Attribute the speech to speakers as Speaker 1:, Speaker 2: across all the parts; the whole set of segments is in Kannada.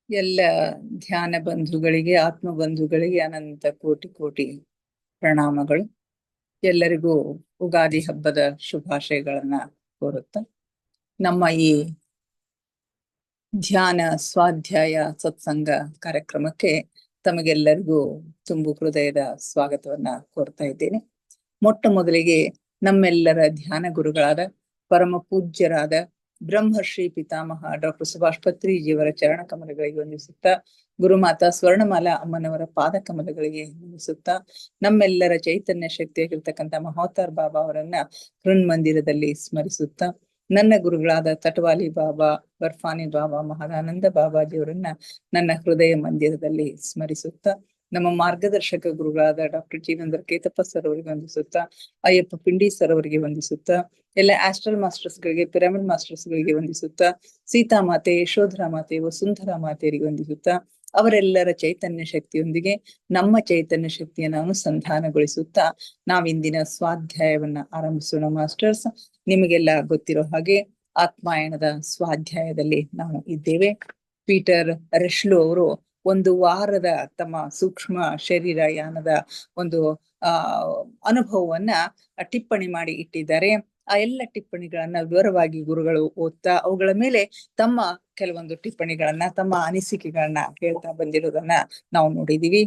Speaker 1: ಎಲ್ಲ ಧ್ಯಾನ ಬಂಧುಗಳಿಗೆ, ಆತ್ಮ ಬಂಧುಗಳಿಗೆ ಅನಂತ ಕೋಟಿ ಕೋಟಿ ಪ್ರಣಾಮಗಳು. ಎಲ್ಲರಿಗೂ ಉಗಾದಿ ಹಬ್ಬದ ಶುಭಾಶಯಗಳನ್ನ ಕೋರುತ್ತಾ ನಮ್ಮ ಈ ಧ್ಯಾನ ಸ್ವಾಧ್ಯಾಯ ಸತ್ಸಂಗ ಕಾರ್ಯಕ್ರಮಕ್ಕೆ ತಮಗೆಲ್ಲರಿಗೂ ತುಂಬು ಹೃದಯದ ಸ್ವಾಗತವನ್ನ ಕೋರ್ತಾ ಇದ್ದೇನೆ. ಮೊಟ್ಟ ಮೊದಲಿಗೆ ನಮ್ಮೆಲ್ಲರ ಧ್ಯಾನ ಗುರುಗಳಾದ ಪರಮ ಪೂಜ್ಯರಾದ ಬ್ರಹ್ಮರ್ಷಿ ಪಿತಾಮಹ ಡಾಕ್ಟರ್ ಸುಭಾಷ್ ಪತ್ರಿಜಿಯವರ ಚರಣ ಕಮಲಗಳಿಗೆ ವಂದಿಸುತ್ತಾ, ಗುರುಮಾತಾ ಸ್ವರ್ಣಮಾಲಾ ಅಮ್ಮನವರ ಪಾದ ಕಮಲಗಳಿಗೆ ವಂದಿಸುತ್ತಾ, ನಮ್ಮೆಲ್ಲರ ಚೈತನ್ಯ ಶಕ್ತಿಯಾಗಿರ್ತಕ್ಕಂಥ ಮಹೋತ್ತಾರ್ ಬಾಬಾ ಅವರನ್ನ ಹೃನ್ಮಂದಿರದಲ್ಲಿ ಸ್ಮರಿಸುತ್ತಾ, ನನ್ನ ಗುರುಗಳಾದ ತಟವಾಲಿ ಬಾಬಾ, ಬರ್ಫಾನಿ ಬಾಬಾ, ಮಹಾದಾನಂದ ಬಾಬಾಜಿಯವರನ್ನ ನನ್ನ ಹೃದಯ ಮಂದಿರದಲ್ಲಿ ಸ್ಮರಿಸುತ್ತಾ, ನಮ್ಮ ಮಾರ್ಗದರ್ಶಕ ಗುರುಗಳಾದ ಡಾಕ್ಟರ್ ಜೀವೇಂದ್ರ ಕೇತಪ್ಪ ಸರ್ ಅವರಿಗೆ ವಂದಿಸುತ್ತಾ, ಅಯ್ಯಪ್ಪ ಪಿಂಡಿ ಸರ್ ಅವರಿಗೆ ವಂದಿಸುತ್ತಾ, ಎಲ್ಲ ಆಸ್ಟ್ರಲ್ ಮಾಸ್ಟರ್ಸ್ ಗಳಿಗೆ, ಪಿರಮಿಡ್ ಮಾಸ್ಟರ್ಸ್ ಗಳಿಗೆ ವಂದಿಸುತ್ತಾ, ಸೀತಾಮಾತೆ, ಯಶೋಧರಾ ಮಾತೆ, ವಸುಂಧರಾ ಮಾತೆಯರಿಗೆ ವಂದಿಸುತ್ತಾ, ಅವರೆಲ್ಲರ ಚೈತನ್ಯ ಶಕ್ತಿಯೊಂದಿಗೆ ನಮ್ಮ ಚೈತನ್ಯ ಶಕ್ತಿಯನ್ನು ಅನುಸಂಧಾನಗೊಳಿಸುತ್ತಾ ನಾವಿಂದಿನ ಸ್ವಾಧ್ಯಾಯವನ್ನ ಆರಂಭಿಸೋಣ. ಮಾಸ್ಟರ್ಸ್, ನಿಮಗೆಲ್ಲ ಗೊತ್ತಿರೋ ಹಾಗೆ ಆತ್ಮಾಯಣದ ಸ್ವಾಧ್ಯಾಯದಲ್ಲಿ ನಾವು ಇದ್ದೇವೆ. ಪೀಟರ್ ರೆಶ್ಲು ಅವರು ಒಂದು ವಾರದ ತಮ್ಮ ಸೂಕ್ಷ್ಮ ಶರೀರ ಯಾನದ ಒಂದು ಅನುಭವವನ್ನ ಟಿಪ್ಪಣಿ ಮಾಡಿ ಇಟ್ಟಿದ್ದಾರೆ. ಆ ಎಲ್ಲ ಟಿಪ್ಪಣಿಗಳನ್ನ ವಿವರವಾಗಿ ಗುರುಗಳು ಓದ್ತಾ ಅವುಗಳ ಮೇಲೆ ತಮ್ಮ ಕೆಲವೊಂದು ಟಿಪ್ಪಣಿಗಳನ್ನ, ತಮ್ಮ ಅನಿಸಿಕೆಗಳನ್ನ ಹೇಳ್ತಾ ಬಂದಿರೋದನ್ನ ನಾವು ನೋಡಿದೀವಿ.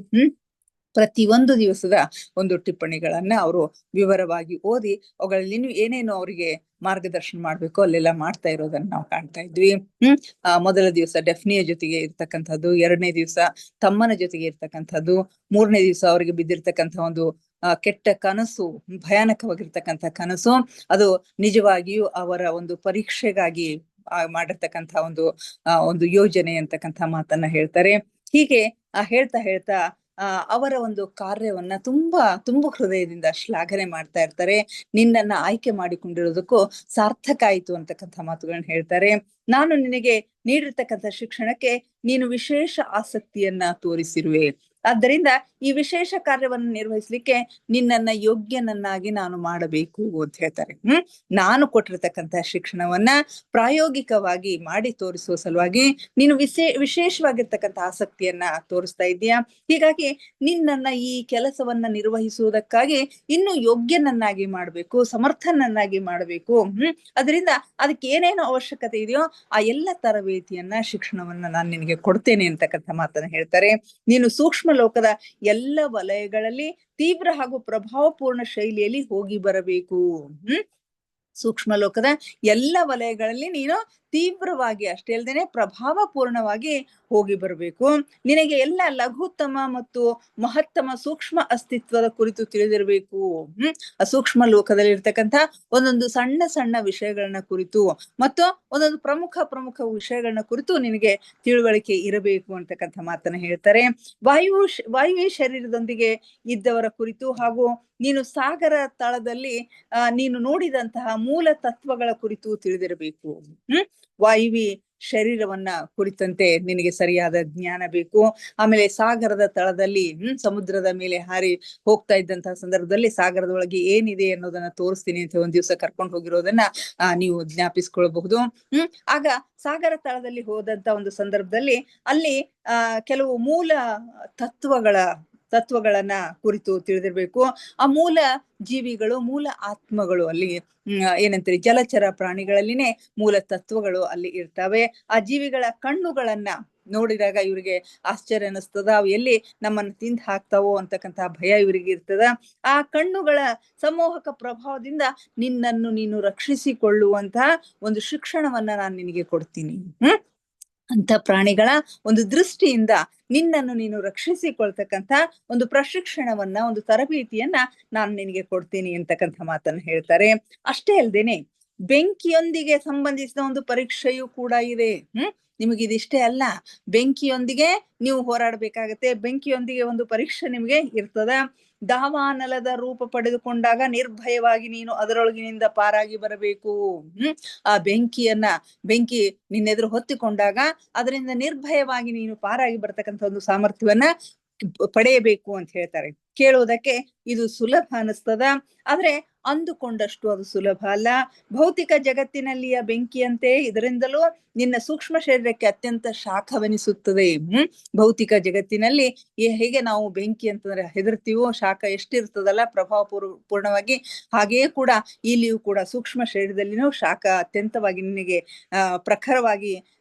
Speaker 1: ಪ್ರತಿಯೊಂದು ದಿವಸದ ಒಂದು ಟಿಪ್ಪಣಿಗಳನ್ನ ಅವರು ವಿವರವಾಗಿ ಓದಿ ಅವುಗಳಲ್ಲಿ ಏನೇನು ಅವರಿಗೆ ಮಾರ್ಗದರ್ಶನ ಮಾಡ್ಬೇಕು ಅಲ್ಲೆಲ್ಲ ಮಾಡ್ತಾ ಇರೋದನ್ನ ನಾವು ಕಾಣ್ತಾ ಇದ್ವಿ. ಮೊದಲ ದಿವಸ ಡೆಫ್ನಿಯ ಜೊತೆಗೆ ಇರ್ತಕ್ಕಂಥದ್ದು, ಎರಡನೇ ದಿವಸ ತಮ್ಮನ ಜೊತೆಗೆ ಇರ್ತಕ್ಕಂಥದ್ದು, ಮೂರನೇ ದಿವಸ ಅವರಿಗೆ ಬಿದ್ದಿರ್ತಕ್ಕಂಥ ಒಂದು ಕೆಟ್ಟ ಕನಸು, ಭಯಾನಕವಾಗಿರ್ತಕ್ಕಂಥ ಕನಸು, ಅದು ನಿಜವಾಗಿಯೂ ಅವರ ಒಂದು ಪರೀಕ್ಷೆಗಾಗಿ ಮಾಡಿರ್ತಕ್ಕಂಥ ಒಂದು ಯೋಜನೆ ಅಂತಕ್ಕಂಥ ಮಾತನ್ನ ಹೇಳ್ತಾರೆ. ಹೀಗೆ ಹೇಳ್ತಾ ಹೇಳ್ತಾ ಅವರ ಒಂದು ಕಾರ್ಯವನ್ನ ತುಂಬಾ ಹೃದಯದಿಂದ ಶ್ಲಾಘನೆ ಮಾಡ್ತಾ ಇರ್ತಾರೆ. ನಿನ್ನನ್ನ ಆಯ್ಕೆ ಮಾಡಿಕೊಂಡಿರೋದಕ್ಕೂ ಸಾರ್ಥಕ ಆಯ್ತು ಅಂತಕ್ಕಂಥ ಮಾತುಗಳನ್ನ ಹೇಳ್ತಾರೆ. ನಾನು ನಿನಗೆ ನೀಡಿರ್ತಕ್ಕಂಥ ಶಿಕ್ಷಣಕ್ಕೆ ನೀನು ವಿಶೇಷ ಆಸಕ್ತಿಯನ್ನ ತೋರಿಸಿರುವೆ, ಆದ್ದರಿಂದ ಈ ವಿಶೇಷ ಕಾರ್ಯವನ್ನು ನಿರ್ವಹಿಸ್ಲಿಕ್ಕೆ ನಿನ್ನನ್ನ ಯೋಗ್ಯನನ್ನಾಗಿ ನಾನು ಮಾಡಬೇಕು ಅಂತ ಹೇಳ್ತಾರೆ. ನಾನು ಕೊಟ್ಟಿರ್ತಕ್ಕಂಥ ಶಿಕ್ಷಣವನ್ನ ಪ್ರಾಯೋಗಿಕವಾಗಿ ಮಾಡಿ ತೋರಿಸುವ ಸಲುವಾಗಿ ನೀನು ವಿಶೇಷವಾಗಿರ್ತಕ್ಕಂಥ ಆಸಕ್ತಿಯನ್ನ ತೋರಿಸ್ತಾ ಇದೀಯಾ. ಹೀಗಾಗಿ ನಿನ್ನನ್ನ ಈ ಕೆಲಸವನ್ನ ನಿರ್ವಹಿಸುವುದಕ್ಕಾಗಿ ಇನ್ನೂ ಯೋಗ್ಯನನ್ನಾಗಿ ಮಾಡ್ಬೇಕು, ಸಮರ್ಥನನ್ನಾಗಿ ಮಾಡಬೇಕು. ಅದರಿಂದ ಅದಕ್ಕೆ ಏನೇನು ಅವಶ್ಯಕತೆ ಇದೆಯೋ ಆ ಎಲ್ಲ ತರಬೇತಿಯನ್ನ, ಶಿಕ್ಷಣವನ್ನ ನಾನು ನಿನಗೆ ಕೊಡ್ತೇನೆ ಅಂತಕ್ಕಂಥ ಮಾತನ್ನ ಹೇಳ್ತಾರೆ. ನೀನು ಸೂಕ್ಷ್ಮ ಲೋಕದ ಎಲ್ಲ ವಲಯಗಳಲ್ಲಿ ತೀವ್ರ ಹಾಗೂ ಪ್ರಭಾವಪೂರ್ಣ ಶೈಲಿಯಲ್ಲಿ ಹೋಗಿ ಬರಬೇಕು. ಸೂಕ್ಷ್ಮ ಲೋಕದ ಎಲ್ಲ ವಲಯಗಳಲ್ಲಿ ನೀನು ತೀವ್ರವಾಗಿ, ಅಷ್ಟೇ ಅಲ್ಲದೇನೆ ಪ್ರಭಾವಪೂರ್ಣವಾಗಿ ಹೋಗಿ ಬರಬೇಕು. ನಿನಗೆ ಎಲ್ಲ ಲಘುತ್ತಮ ಮತ್ತು ಮಹತ್ತಮ ಸೂಕ್ಷ್ಮ ಅಸ್ತಿತ್ವದ ಕುರಿತು ತಿಳಿದಿರಬೇಕು. ಆ ಸೂಕ್ಷ್ಮ ಲೋಕದಲ್ಲಿ ಇರ್ತಕ್ಕಂಥ ಒಂದೊಂದು ಸಣ್ಣ ಸಣ್ಣ ವಿಷಯಗಳನ್ನ ಕುರಿತು ಮತ್ತು ಒಂದೊಂದು ಪ್ರಮುಖ ವಿಷಯಗಳನ್ನ ಕುರಿತು ನಿನಗೆ ತಿಳುವಳಿಕೆ ಇರಬೇಕು ಅಂತಕ್ಕಂಥ ಮಾತನ್ನ ಹೇಳ್ತಾರೆ. ವಾಯುವ್ಯ ಶರೀರದೊಂದಿಗೆ ಇದ್ದವರ ಕುರಿತು ಹಾಗೂ ನೀನು ಸಾಗರ ತಳದಲ್ಲಿ ನೀನು ನೋಡಿದಂತಹ ಮೂಲ ತತ್ವಗಳ ಕುರಿತು ತಿಳಿದಿರಬೇಕು. ವಾಯುವಿ ಶರೀರವನ್ನ ಕುರಿತಂತೆ ನಿನಗೆ ಸರಿಯಾದ ಜ್ಞಾನ ಬೇಕು. ಆಮೇಲೆ ಸಾಗರದ ತಳದಲ್ಲಿ ಸಮುದ್ರದ ಮೇಲೆ ಹಾರಿ ಹೋಗ್ತಾ ಇದ್ದಂತಹ ಸಂದರ್ಭದಲ್ಲಿ ಸಾಗರದ ಒಳಗೆ ಏನಿದೆ ಅನ್ನೋದನ್ನ ತೋರಿಸ್ತೀನಿ ಅಂತ ಒಂದ್ ದಿವಸ ಕರ್ಕೊಂಡು ಹೋಗಿರೋದನ್ನ ನೀವು ಜ್ಞಾಪಿಸ್ಕೊಳ್ಬಹುದು. ಆಗ ಸಾಗರ ತಳದಲ್ಲಿ ಹೋದಂತ ಒಂದು ಸಂದರ್ಭದಲ್ಲಿ ಅಲ್ಲಿ ಕೆಲವು ಮೂಲ ತತ್ವಗಳನ್ನ ಕುರಿತು ತಿಳಿದಿರ್ಬೇಕು. ಆ ಮೂಲ ಜೀವಿಗಳು, ಮೂಲ ಆತ್ಮಗಳು ಅಲ್ಲಿ ಏನಂತೀರಿ, ಜಲಚರ ಪ್ರಾಣಿಗಳಲ್ಲಿನೇ ಮೂಲ ತತ್ವಗಳು ಅಲ್ಲಿ ಇರ್ತವೆ. ಆ ಜೀವಿಗಳ ಕಣ್ಣುಗಳನ್ನ ನೋಡಿದಾಗ ಇವ್ರಿಗೆ ಆಶ್ಚರ್ಯ ಅನಿಸ್ತದ. ಅವು ಎಲ್ಲಿ ನಮ್ಮನ್ನು ತಿಂದು ಹಾಕ್ತಾವೋ ಅಂತಕ್ಕಂಥ ಭಯ ಇವರಿಗೆ ಇರ್ತದ. ಆ ಕಣ್ಣುಗಳ ಸಮೋಹಕ ಪ್ರಭಾವದಿಂದ ನಿನ್ನನ್ನು ನೀನು ರಕ್ಷಿಸಿಕೊಳ್ಳುವಂತಹ ಒಂದು ಶಿಕ್ಷಣವನ್ನ ನಾನು ನಿನಗೆ ಕೊಡ್ತೀನಿ. ಅಂತ ಪ್ರಾಣಿಗಳ ಒಂದು ದೃಷ್ಟಿಯಿಂದ ನಿನ್ನನ್ನು ನೀನು ರಕ್ಷಿಸಿಕೊಳ್ತಕ್ಕಂಥ ಒಂದು ಪ್ರಶಿಕ್ಷಣವನ್ನ, ಒಂದು ತರಬೇತಿಯನ್ನ ನಾನು ನಿನಗೆ ಕೊಡ್ತೀನಿ ಅಂತಕ್ಕಂಥ ಮಾತನ್ನ ಹೇಳ್ತಾರೆ. ಅಷ್ಟೇ ಅಲ್ದೇನೆ ಬೆಂಕಿಯೊಂದಿಗೆ ಸಂಬಂಧಿಸಿದ ಒಂದು ಪರೀಕ್ಷೆಯೂ ಕೂಡ ಇದೆ. ನಿಮಗಿದಿಷ್ಟೇ ಅಲ್ಲ, ಬೆಂಕಿಯೊಂದಿಗೆ ನೀವು ಹೋರಾಡ್ಬೇಕಾಗತ್ತೆ. ಬೆಂಕಿಯೊಂದಿಗೆ ಒಂದು ಪರೀಕ್ಷೆ ನಿಮ್ಗೆ ಇರ್ತದ. ದಾವಾನಲದ ರೂಪ ಪಡೆದುಕೊಂಡಾಗ ನಿರ್ಭಯವಾಗಿ ನೀನು ಅದರೊಳಗಿನಿಂದ ಪಾರಾಗಿ ಬರಬೇಕು. ಆ ಬೆಂಕಿ ನಿನ್ನೆದುರು ಹೊತ್ತಿಕೊಂಡಾಗ ಅದರಿಂದ ನಿರ್ಭಯವಾಗಿ ನೀನು ಪಾರಾಗಿ ಬರ್ತಕ್ಕಂಥ ಒಂದು ಸಾಮರ್ಥ್ಯವನ್ನ ಪಡೆಯಬೇಕು ಅಂತ ಹೇಳ್ತಾರೆ. ಕೇಳುವುದಕ್ಕೆ ಇದು ಸುಲಭ ಅನಿಸ್ತದ, ಆದ್ರೆ ಅಂದುಕೊಂಡಷ್ಟು ಅದು ಸುಲಭ ಅಲ್ಲ. ಭೌತಿಕ ಜಗತ್ತಿನಲ್ಲಿಯ ಬೆಂಕಿಯಂತೆ ಇದರಿಂದಲೂ ನಿನ್ನ ಸೂಕ್ಷ್ಮ ಶರೀರಕ್ಕೆ ಅತ್ಯಂತ ಶಾಖವೆನಿಸುತ್ತದೆ. ಭೌತಿಕ ಜಗತ್ತಿನಲ್ಲಿ ಹೇಗೆ ನಾವು ಬೆಂಕಿ ಅಂತಂದ್ರೆ ಹೆದರ್ತೀವೋ, ಶಾಖ ಎಷ್ಟಿರ್ತದಲ್ಲ ಪ್ರಭಾವ ಪೂರ್ಣವಾಗಿ, ಹಾಗೆಯೇ ಕೂಡ ಇಲ್ಲಿಯೂ ಕೂಡ ಸೂಕ್ಷ್ಮ ಶರೀರದಲ್ಲಿನೂ ಶಾಖ ಅತ್ಯಂತವಾಗಿ ನಿನಗೆ ಪ್ರಖರವಾಗಿ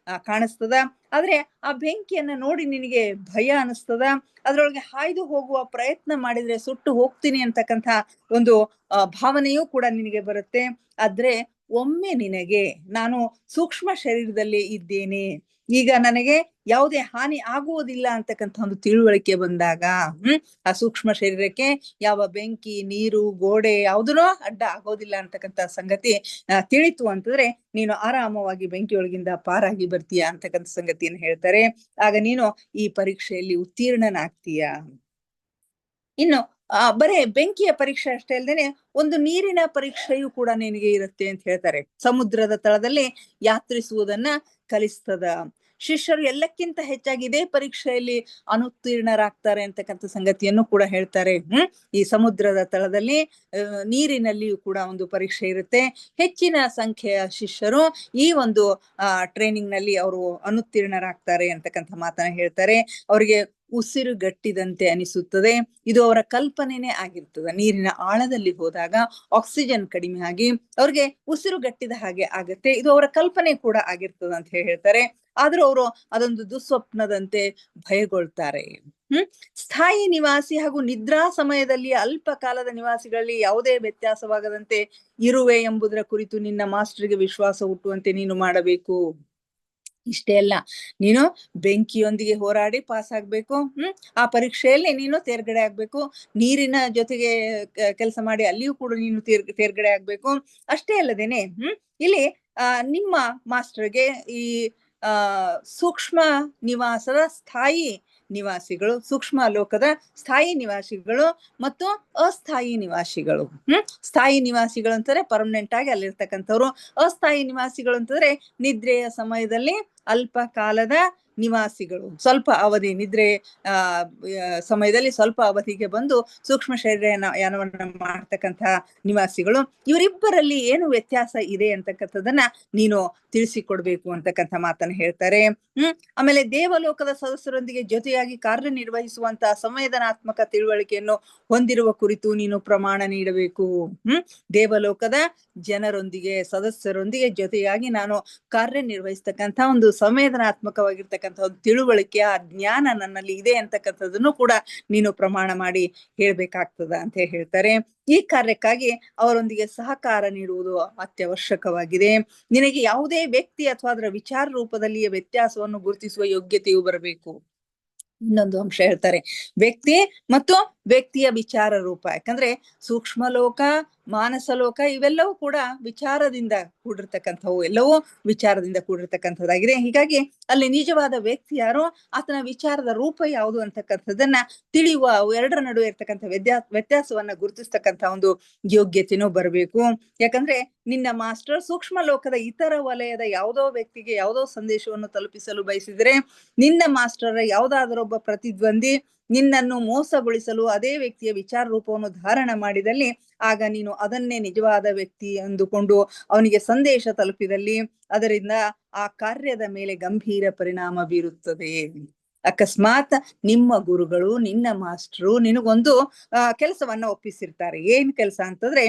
Speaker 1: ಕಾಣಿಸ್ತದ. ಆದ್ರೆ ಆ ಬೆಂಕಿಯನ್ನ ನೋಡಿ ನಿನಗೆ ಭಯ ಅನಿಸ್ತದ. ಅದ್ರೊಳಗೆ ಹಾಯ್ದು ಹೋಗುವ ಪ್ರಯತ್ನ ಮಾಡಿದ್ರೆ ಸುಟ್ಟು ಹೋಗ್ತೀನಿ ಅಂತಕ್ಕಂಥ ಒಂದು ಭಾವನೆಯೂ ಕೂಡ ನಿನಗೆ ಬರುತ್ತೆ. ಆದ್ರೆ ಒಮ್ಮೆ ನಿನಗೆ ನಾನು ಸೂಕ್ಷ್ಮ ಶರೀರದಲ್ಲಿ ಇದ್ದೇನೆ, ಈಗ ನನಗೆ ಯಾವುದೇ ಹಾನಿ ಆಗುವುದಿಲ್ಲ ಅಂತಕ್ಕಂಥ ಒಂದು ತಿಳುವಳಿಕೆ ಬಂದಾಗ, ಆ ಸೂಕ್ಷ್ಮ ಶರೀರಕ್ಕೆ ಯಾವ ಬೆಂಕಿ, ನೀರು, ಗೋಡೆ ಯಾವುದೂ ಅಡ್ಡ ಆಗೋದಿಲ್ಲ ಅಂತಕ್ಕಂಥ ಸಂಗತಿ ತಿಳಿತು ಅಂತಂದ್ರೆ ನೀನು ಆರಾಮವಾಗಿ ಬೆಂಕಿಯೊಳಗಿಂದ ಪಾರಾಗಿ ಬರ್ತೀಯ ಅಂತಕ್ಕಂಥ ಸಂಗತಿಯನ್ನು ಹೇಳ್ತಾರೆ. ಆಗ ನೀನು ಈ ಪರೀಕ್ಷೆಯಲ್ಲಿ ಉತ್ತೀರ್ಣನಾಗ್ತೀಯ. ಇನ್ನು ಬರೇ ಬೆಂಕಿಯ ಪರೀಕ್ಷೆ ಅಷ್ಟೇ ಅಲ್ಲದೇನೆ ಒಂದು ನೀರಿನ ಪರೀಕ್ಷೆಯೂ ಕೂಡ ನಿನಗೆ ಇರುತ್ತೆ ಅಂತ ಹೇಳ್ತಾರೆ. ಸಮುದ್ರದ ತಳದಲ್ಲಿ ಯಾತ್ರಿಸುವುದನ್ನ ಕಲಿಸ್ತದ. ಶಿಷ್ಯರು ಎಲ್ಲಕ್ಕಿಂತ ಹೆಚ್ಚಾಗಿ ಇದೇ ಪರೀಕ್ಷೆಯಲ್ಲಿ ಅನುತ್ತೀರ್ಣರಾಗ್ತಾರೆ ಅಂತಕ್ಕಂಥ ಸಂಗತಿಯನ್ನು ಕೂಡ ಹೇಳ್ತಾರೆ. ಈ ಸಮುದ್ರದ ತಳದಲ್ಲಿ ನೀರಿನಲ್ಲಿಯೂ ಕೂಡ ಒಂದು ಪರೀಕ್ಷೆ ಇರುತ್ತೆ. ಹೆಚ್ಚಿನ ಸಂಖ್ಯೆಯ ಶಿಷ್ಯರು ಈ ಒಂದು ಟ್ರೈನಿಂಗ್ ನಲ್ಲಿ ಅವರು ಅನುತ್ತೀರ್ಣರಾಗ್ತಾರೆ ಅಂತಕ್ಕಂಥ ಮಾತನ್ನ ಹೇಳ್ತಾರೆ. ಅವರಿಗೆ ಉಸಿರುಗಟ್ಟಿದಂತೆ ಅನಿಸುತ್ತದೆ. ಇದು ಅವರ ಕಲ್ಪನೆನೇ ಆಗಿರ್ತದೆ. ನೀರಿನ ಆಳದಲ್ಲಿ ಹೋದಾಗ ಆಕ್ಸಿಜನ್ ಕಡಿಮೆ ಆಗಿ ಅವ್ರಿಗೆ ಉಸಿರುಗಟ್ಟಿದ ಹಾಗೆ ಆಗತ್ತೆ. ಇದು ಅವರ ಕಲ್ಪನೆ ಕೂಡ ಆಗಿರ್ತದ ಅಂತ ಹೇಳ್ತಾರೆ. ಆದ್ರೂ ಅವರು ಅದೊಂದು ದುಸ್ವಪ್ನದಂತೆ ಭಯಗೊಳ್ತಾರೆ. ಸ್ಥಾಯಿ ನಿವಾಸಿ ಹಾಗೂ ನಿದ್ರಾ ಸಮಯದಲ್ಲಿ ಅಲ್ಪ ಕಾಲದ ನಿವಾಸಿಗಳಲ್ಲಿ ಯಾವುದೇ ವ್ಯತ್ಯಾಸವಾಗದಂತೆ ಇರುವೆ ಎಂಬುದರ ಕುರಿತು ನಿನ್ನ ಮಾಸ್ಟರ್ಗೆ ವಿಶ್ವಾಸ ಹುಟ್ಟುವಂತೆ ನೀನು ಮಾಡಬೇಕು. ಇಷ್ಟೇ ಅಲ್ಲ, ನೀನು ಬೆಂಕಿಯೊಂದಿಗೆ ಹೋರಾಡಿ ಪಾಸ್ ಆಗ್ಬೇಕು. ಆ ಪರೀಕ್ಷೆಯಲ್ಲಿ ನೀನು ತೇರ್ಗಡೆ ಆಗ್ಬೇಕು. ನೀರಿನ ಜೊತೆಗೆ ಕೆಲಸ ಮಾಡಿ ಅಲ್ಲಿಯೂ ಕೂಡ ನೀನು ತೇರ್ಗಡೆ ಆಗ್ಬೇಕು. ಅಷ್ಟೇ ಅಲ್ಲದೇನೆ ಇಲ್ಲಿ ನಿಮ್ಮ ಮಾಸ್ಟರ್ಗೆ ಈ ಸೂಕ್ಷ್ಮ ನಿವಾಸದ ಸ್ಥಾಯಿ ನಿವಾಸಿಗಳು, ಸೂಕ್ಷ್ಮ ಲೋಕದ ಸ್ಥಾಯಿ ನಿವಾಸಿಗಳು ಮತ್ತು ಅಸ್ಥಾಯಿ ನಿವಾಸಿಗಳು. ಸ್ಥಾಯಿ ನಿವಾಸಿಗಳು ಅಂತಂದ್ರೆ ಪರ್ಮನೆಂಟ್ ಆಗಿ ಅಲ್ಲಿರ್ತಕ್ಕಂಥವ್ರು. ಅಸ್ಥಾಯಿ ನಿವಾಸಿಗಳು ಅಂತಂದ್ರೆ ನಿದ್ರೆಯ ಸಮಯದಲ್ಲಿ ಅಲ್ಪ ಕಾಲದ ನಿವಾಸಿಗಳು, ಸ್ವಲ್ಪ ಅವಧಿ ನಿದ್ರೆ ಸಮಯದಲ್ಲಿ ಸ್ವಲ್ಪ ಅವಧಿಗೆ ಬಂದು ಸೂಕ್ಷ್ಮ ಶರೀರಯಾನವನ್ನ ಮಾಡ್ತಕ್ಕಂಥ ನಿವಾಸಿಗಳು. ಇವರಿಬ್ಬರಲ್ಲಿ ಏನು ವ್ಯತ್ಯಾಸ ಇದೆ ಅಂತಕ್ಕಂಥದನ್ನ ನೀನು ತಿಳಿಸಿಕೊಡ್ಬೇಕು ಅಂತಕ್ಕಂಥ ಮಾತನ್ನ ಹೇಳ್ತಾರೆ. ಆಮೇಲೆ ದೇವಲೋಕದ ಸದಸ್ಯರೊಂದಿಗೆ ಜೊತೆಯಾಗಿ ಕಾರ್ಯನಿರ್ವಹಿಸುವಂತಹ ಸಂವೇದನಾತ್ಮಕ ತಿಳುವಳಿಕೆಯನ್ನು ಹೊಂದಿರುವ ಕುರಿತು ನೀನು ಪ್ರಮಾಣ ನೀಡಬೇಕು. ದೇವಲೋಕದ ಜನರೊಂದಿಗೆ, ಸದಸ್ಯರೊಂದಿಗೆ ಜೊತೆಯಾಗಿ ನಾನು ಕಾರ್ಯನಿರ್ವಹಿಸ್ತಕ್ಕಂಥ ಒಂದು ಸಂವೇದನಾತ್ಮಕವಾಗಿರ್ತಕ್ಕಂಥ ಒಂದು ತಿಳುವಳಿಕೆ, ಆ ಜ್ಞಾನ ನನ್ನಲ್ಲಿ ಇದೆ ಅಂತಕ್ಕಂಥದ್ದನ್ನು ಕೂಡ ನೀನು ಪ್ರಮಾಣ ಮಾಡಿ ಹೇಳ್ಬೇಕಾಗ್ತದ ಅಂತ ಹೇಳ್ತಾರೆ. ಈ ಕಾರ್ಯಕ್ಕಾಗಿ ಅವರೊಂದಿಗೆ ಸಹಕಾರ ನೀಡುವುದು ಅತ್ಯವಶ್ಯಕವಾಗಿದೆ. ನಿನಗೆ ಯಾವುದೇ ವ್ಯಕ್ತಿ ಅಥವಾ ಅದರ ವಿಚಾರ ರೂಪದಲ್ಲಿಯ ವ್ಯತ್ಯಾಸವನ್ನು ಗುರುತಿಸುವ ಯೋಗ್ಯತೆಯು ಬರಬೇಕು. ಇನ್ನೊಂದು ಅಂಶ ಹೇಳ್ತಾರೆ, ವ್ಯಕ್ತಿ ಮತ್ತು ವ್ಯಕ್ತಿಯ ವಿಚಾರ ರೂಪ. ಯಾಕಂದ್ರೆ ಸೂಕ್ಷ್ಮ ಲೋಕ, ಮಾನಸ ಲೋಕ ಇವೆಲ್ಲವೂ ಕೂಡ ವಿಚಾರದಿಂದ ಕೂಡಿರ್ತಕ್ಕಂಥವು, ಎಲ್ಲವೂ ವಿಚಾರದಿಂದ ಕೂಡಿರ್ತಕ್ಕಂಥದ್ದಾಗಿದೆ. ಹೀಗಾಗಿ ಅಲ್ಲಿ ನಿಜವಾದ ವ್ಯಕ್ತಿ ಯಾರೋ, ಆತನ ವಿಚಾರದ ರೂಪ ಯಾವುದು ಅಂತಕ್ಕಂಥದ್ದನ್ನ ತಿಳಿಯುವ, ಎರಡರ ನಡುವೆ ಇರ್ತಕ್ಕಂಥ ವ್ಯತ್ಯಾಸವನ್ನ ಗುರುತಿಸ್ತಕ್ಕಂಥ ಒಂದು ಯೋಗ್ಯತೆನೂ ಬರಬೇಕು. ಯಾಕಂದ್ರೆ ನಿನ್ನ ಮಾಸ್ಟರ್ ಸೂಕ್ಷ್ಮ ಲೋಕದ ಇತರ ವಲಯದ ಯಾವುದೋ ವ್ಯಕ್ತಿಗೆ ಯಾವುದೋ ಸಂದೇಶವನ್ನು ತಲುಪಿಸಲು ಬಯಸಿದ್ರೆ, ನಿನ್ನ ಮಾಸ್ಟರ್ ಯಾವುದಾದರೊಬ್ಬ ಪ್ರತಿದ್ವಂದಿ ನಿನ್ನನ್ನು ಮೋಸಗೊಳಿಸಲು ಅದೇ ವ್ಯಕ್ತಿಯ ವಿಚಾರ ರೂಪವನ್ನು ಧಾರಣ ಮಾಡಿದಲ್ಲಿ, ಆಗ ನೀನು ಅದನ್ನೇ ನಿಜವಾದ ವ್ಯಕ್ತಿ ಅಂದುಕೊಂಡು ಅವನಿಗೆ ಸಂದೇಶ ತಲುಪಿದಲ್ಲಿ ಅದರಿಂದ ಆ ಕಾರ್ಯದ ಮೇಲೆ ಗಂಭೀರ ಪರಿಣಾಮ ಬೀರುತ್ತದೆ. ಅಕಸ್ಮಾತ್ ನಿಮ್ಮ ಗುರುಗಳು, ನಿನ್ನ ಮಾಸ್ಟ್ರು ನಿನಗೊಂದು ಕೆಲಸವನ್ನ ಒಪ್ಪಿಸಿರ್ತಾರೆ. ಏನ್ ಕೆಲಸ ಅಂತಂದ್ರೆ,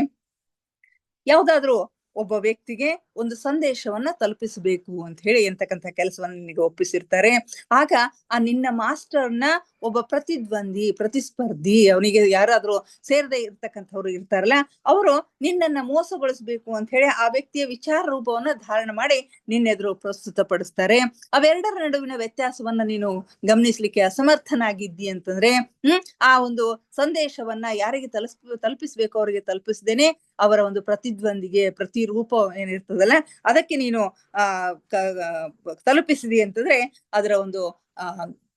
Speaker 1: ಯಾವ್ದಾದ್ರು ಒಬ್ಬ ವ್ಯಕ್ತಿಗೆ ಒಂದು ಸಂದೇಶವನ್ನ ತಲುಪಿಸಬೇಕು ಅಂತ ಹೇಳಿ ಎಂತಕ್ಕಂಥ ಕೆಲಸವನ್ನ ನಿನಗೆ ಒಪ್ಪಿಸಿರ್ತಾರೆ. ಆಗ ಆ ನಿನ್ನ ಮಾಸ್ಟರ್ನ ಒಬ್ಬ ಪ್ರತಿದ್ವಂದಿ, ಪ್ರತಿಸ್ಪರ್ಧಿ, ಅವನಿಗೆ ಯಾರಾದ್ರೂ ಸೇರದೆ ಇರ್ತಕ್ಕಂಥವ್ರು ಇರ್ತಾರಲ್ಲ, ಅವರು ನಿನ್ನನ್ನ ಮೋಸಗೊಳಿಸ್ಬೇಕು ಅಂತ ಹೇಳಿ ಆ ವ್ಯಕ್ತಿಯ ವಿಚಾರ ರೂಪವನ್ನ ಧಾರಣ ಮಾಡಿ ನಿನ್ನೆದುರು ಪ್ರಸ್ತುತಪಡಿಸ್ತಾರೆ. ಅವೆರಡರ ನಡುವಿನ ವ್ಯತ್ಯಾಸವನ್ನ ನೀನು ಗಮನಿಸ್ಲಿಕ್ಕೆ ಅಸಮರ್ಥನಾಗಿದ್ದಿ ಅಂತಂದ್ರೆ, ಆ ಒಂದು ಸಂದೇಶವನ್ನ ಯಾರಿಗೆ ತಲುಪಿಸ್ಬೇಕು ಅವರಿಗೆ ತಲುಪಿಸ್ದೇನೆ ಅವರ ಒಂದು ಪ್ರತಿದ್ವಂದಿಗೆ ಪ್ರತಿರೂಪ ಏನಿರ್ತದಲ್ಲ ಅದಕ್ಕೆ ನೀನು ತಲುಪಿಸಿದಿ ಅಂತಂದ್ರೆ ಅದರ ಒಂದು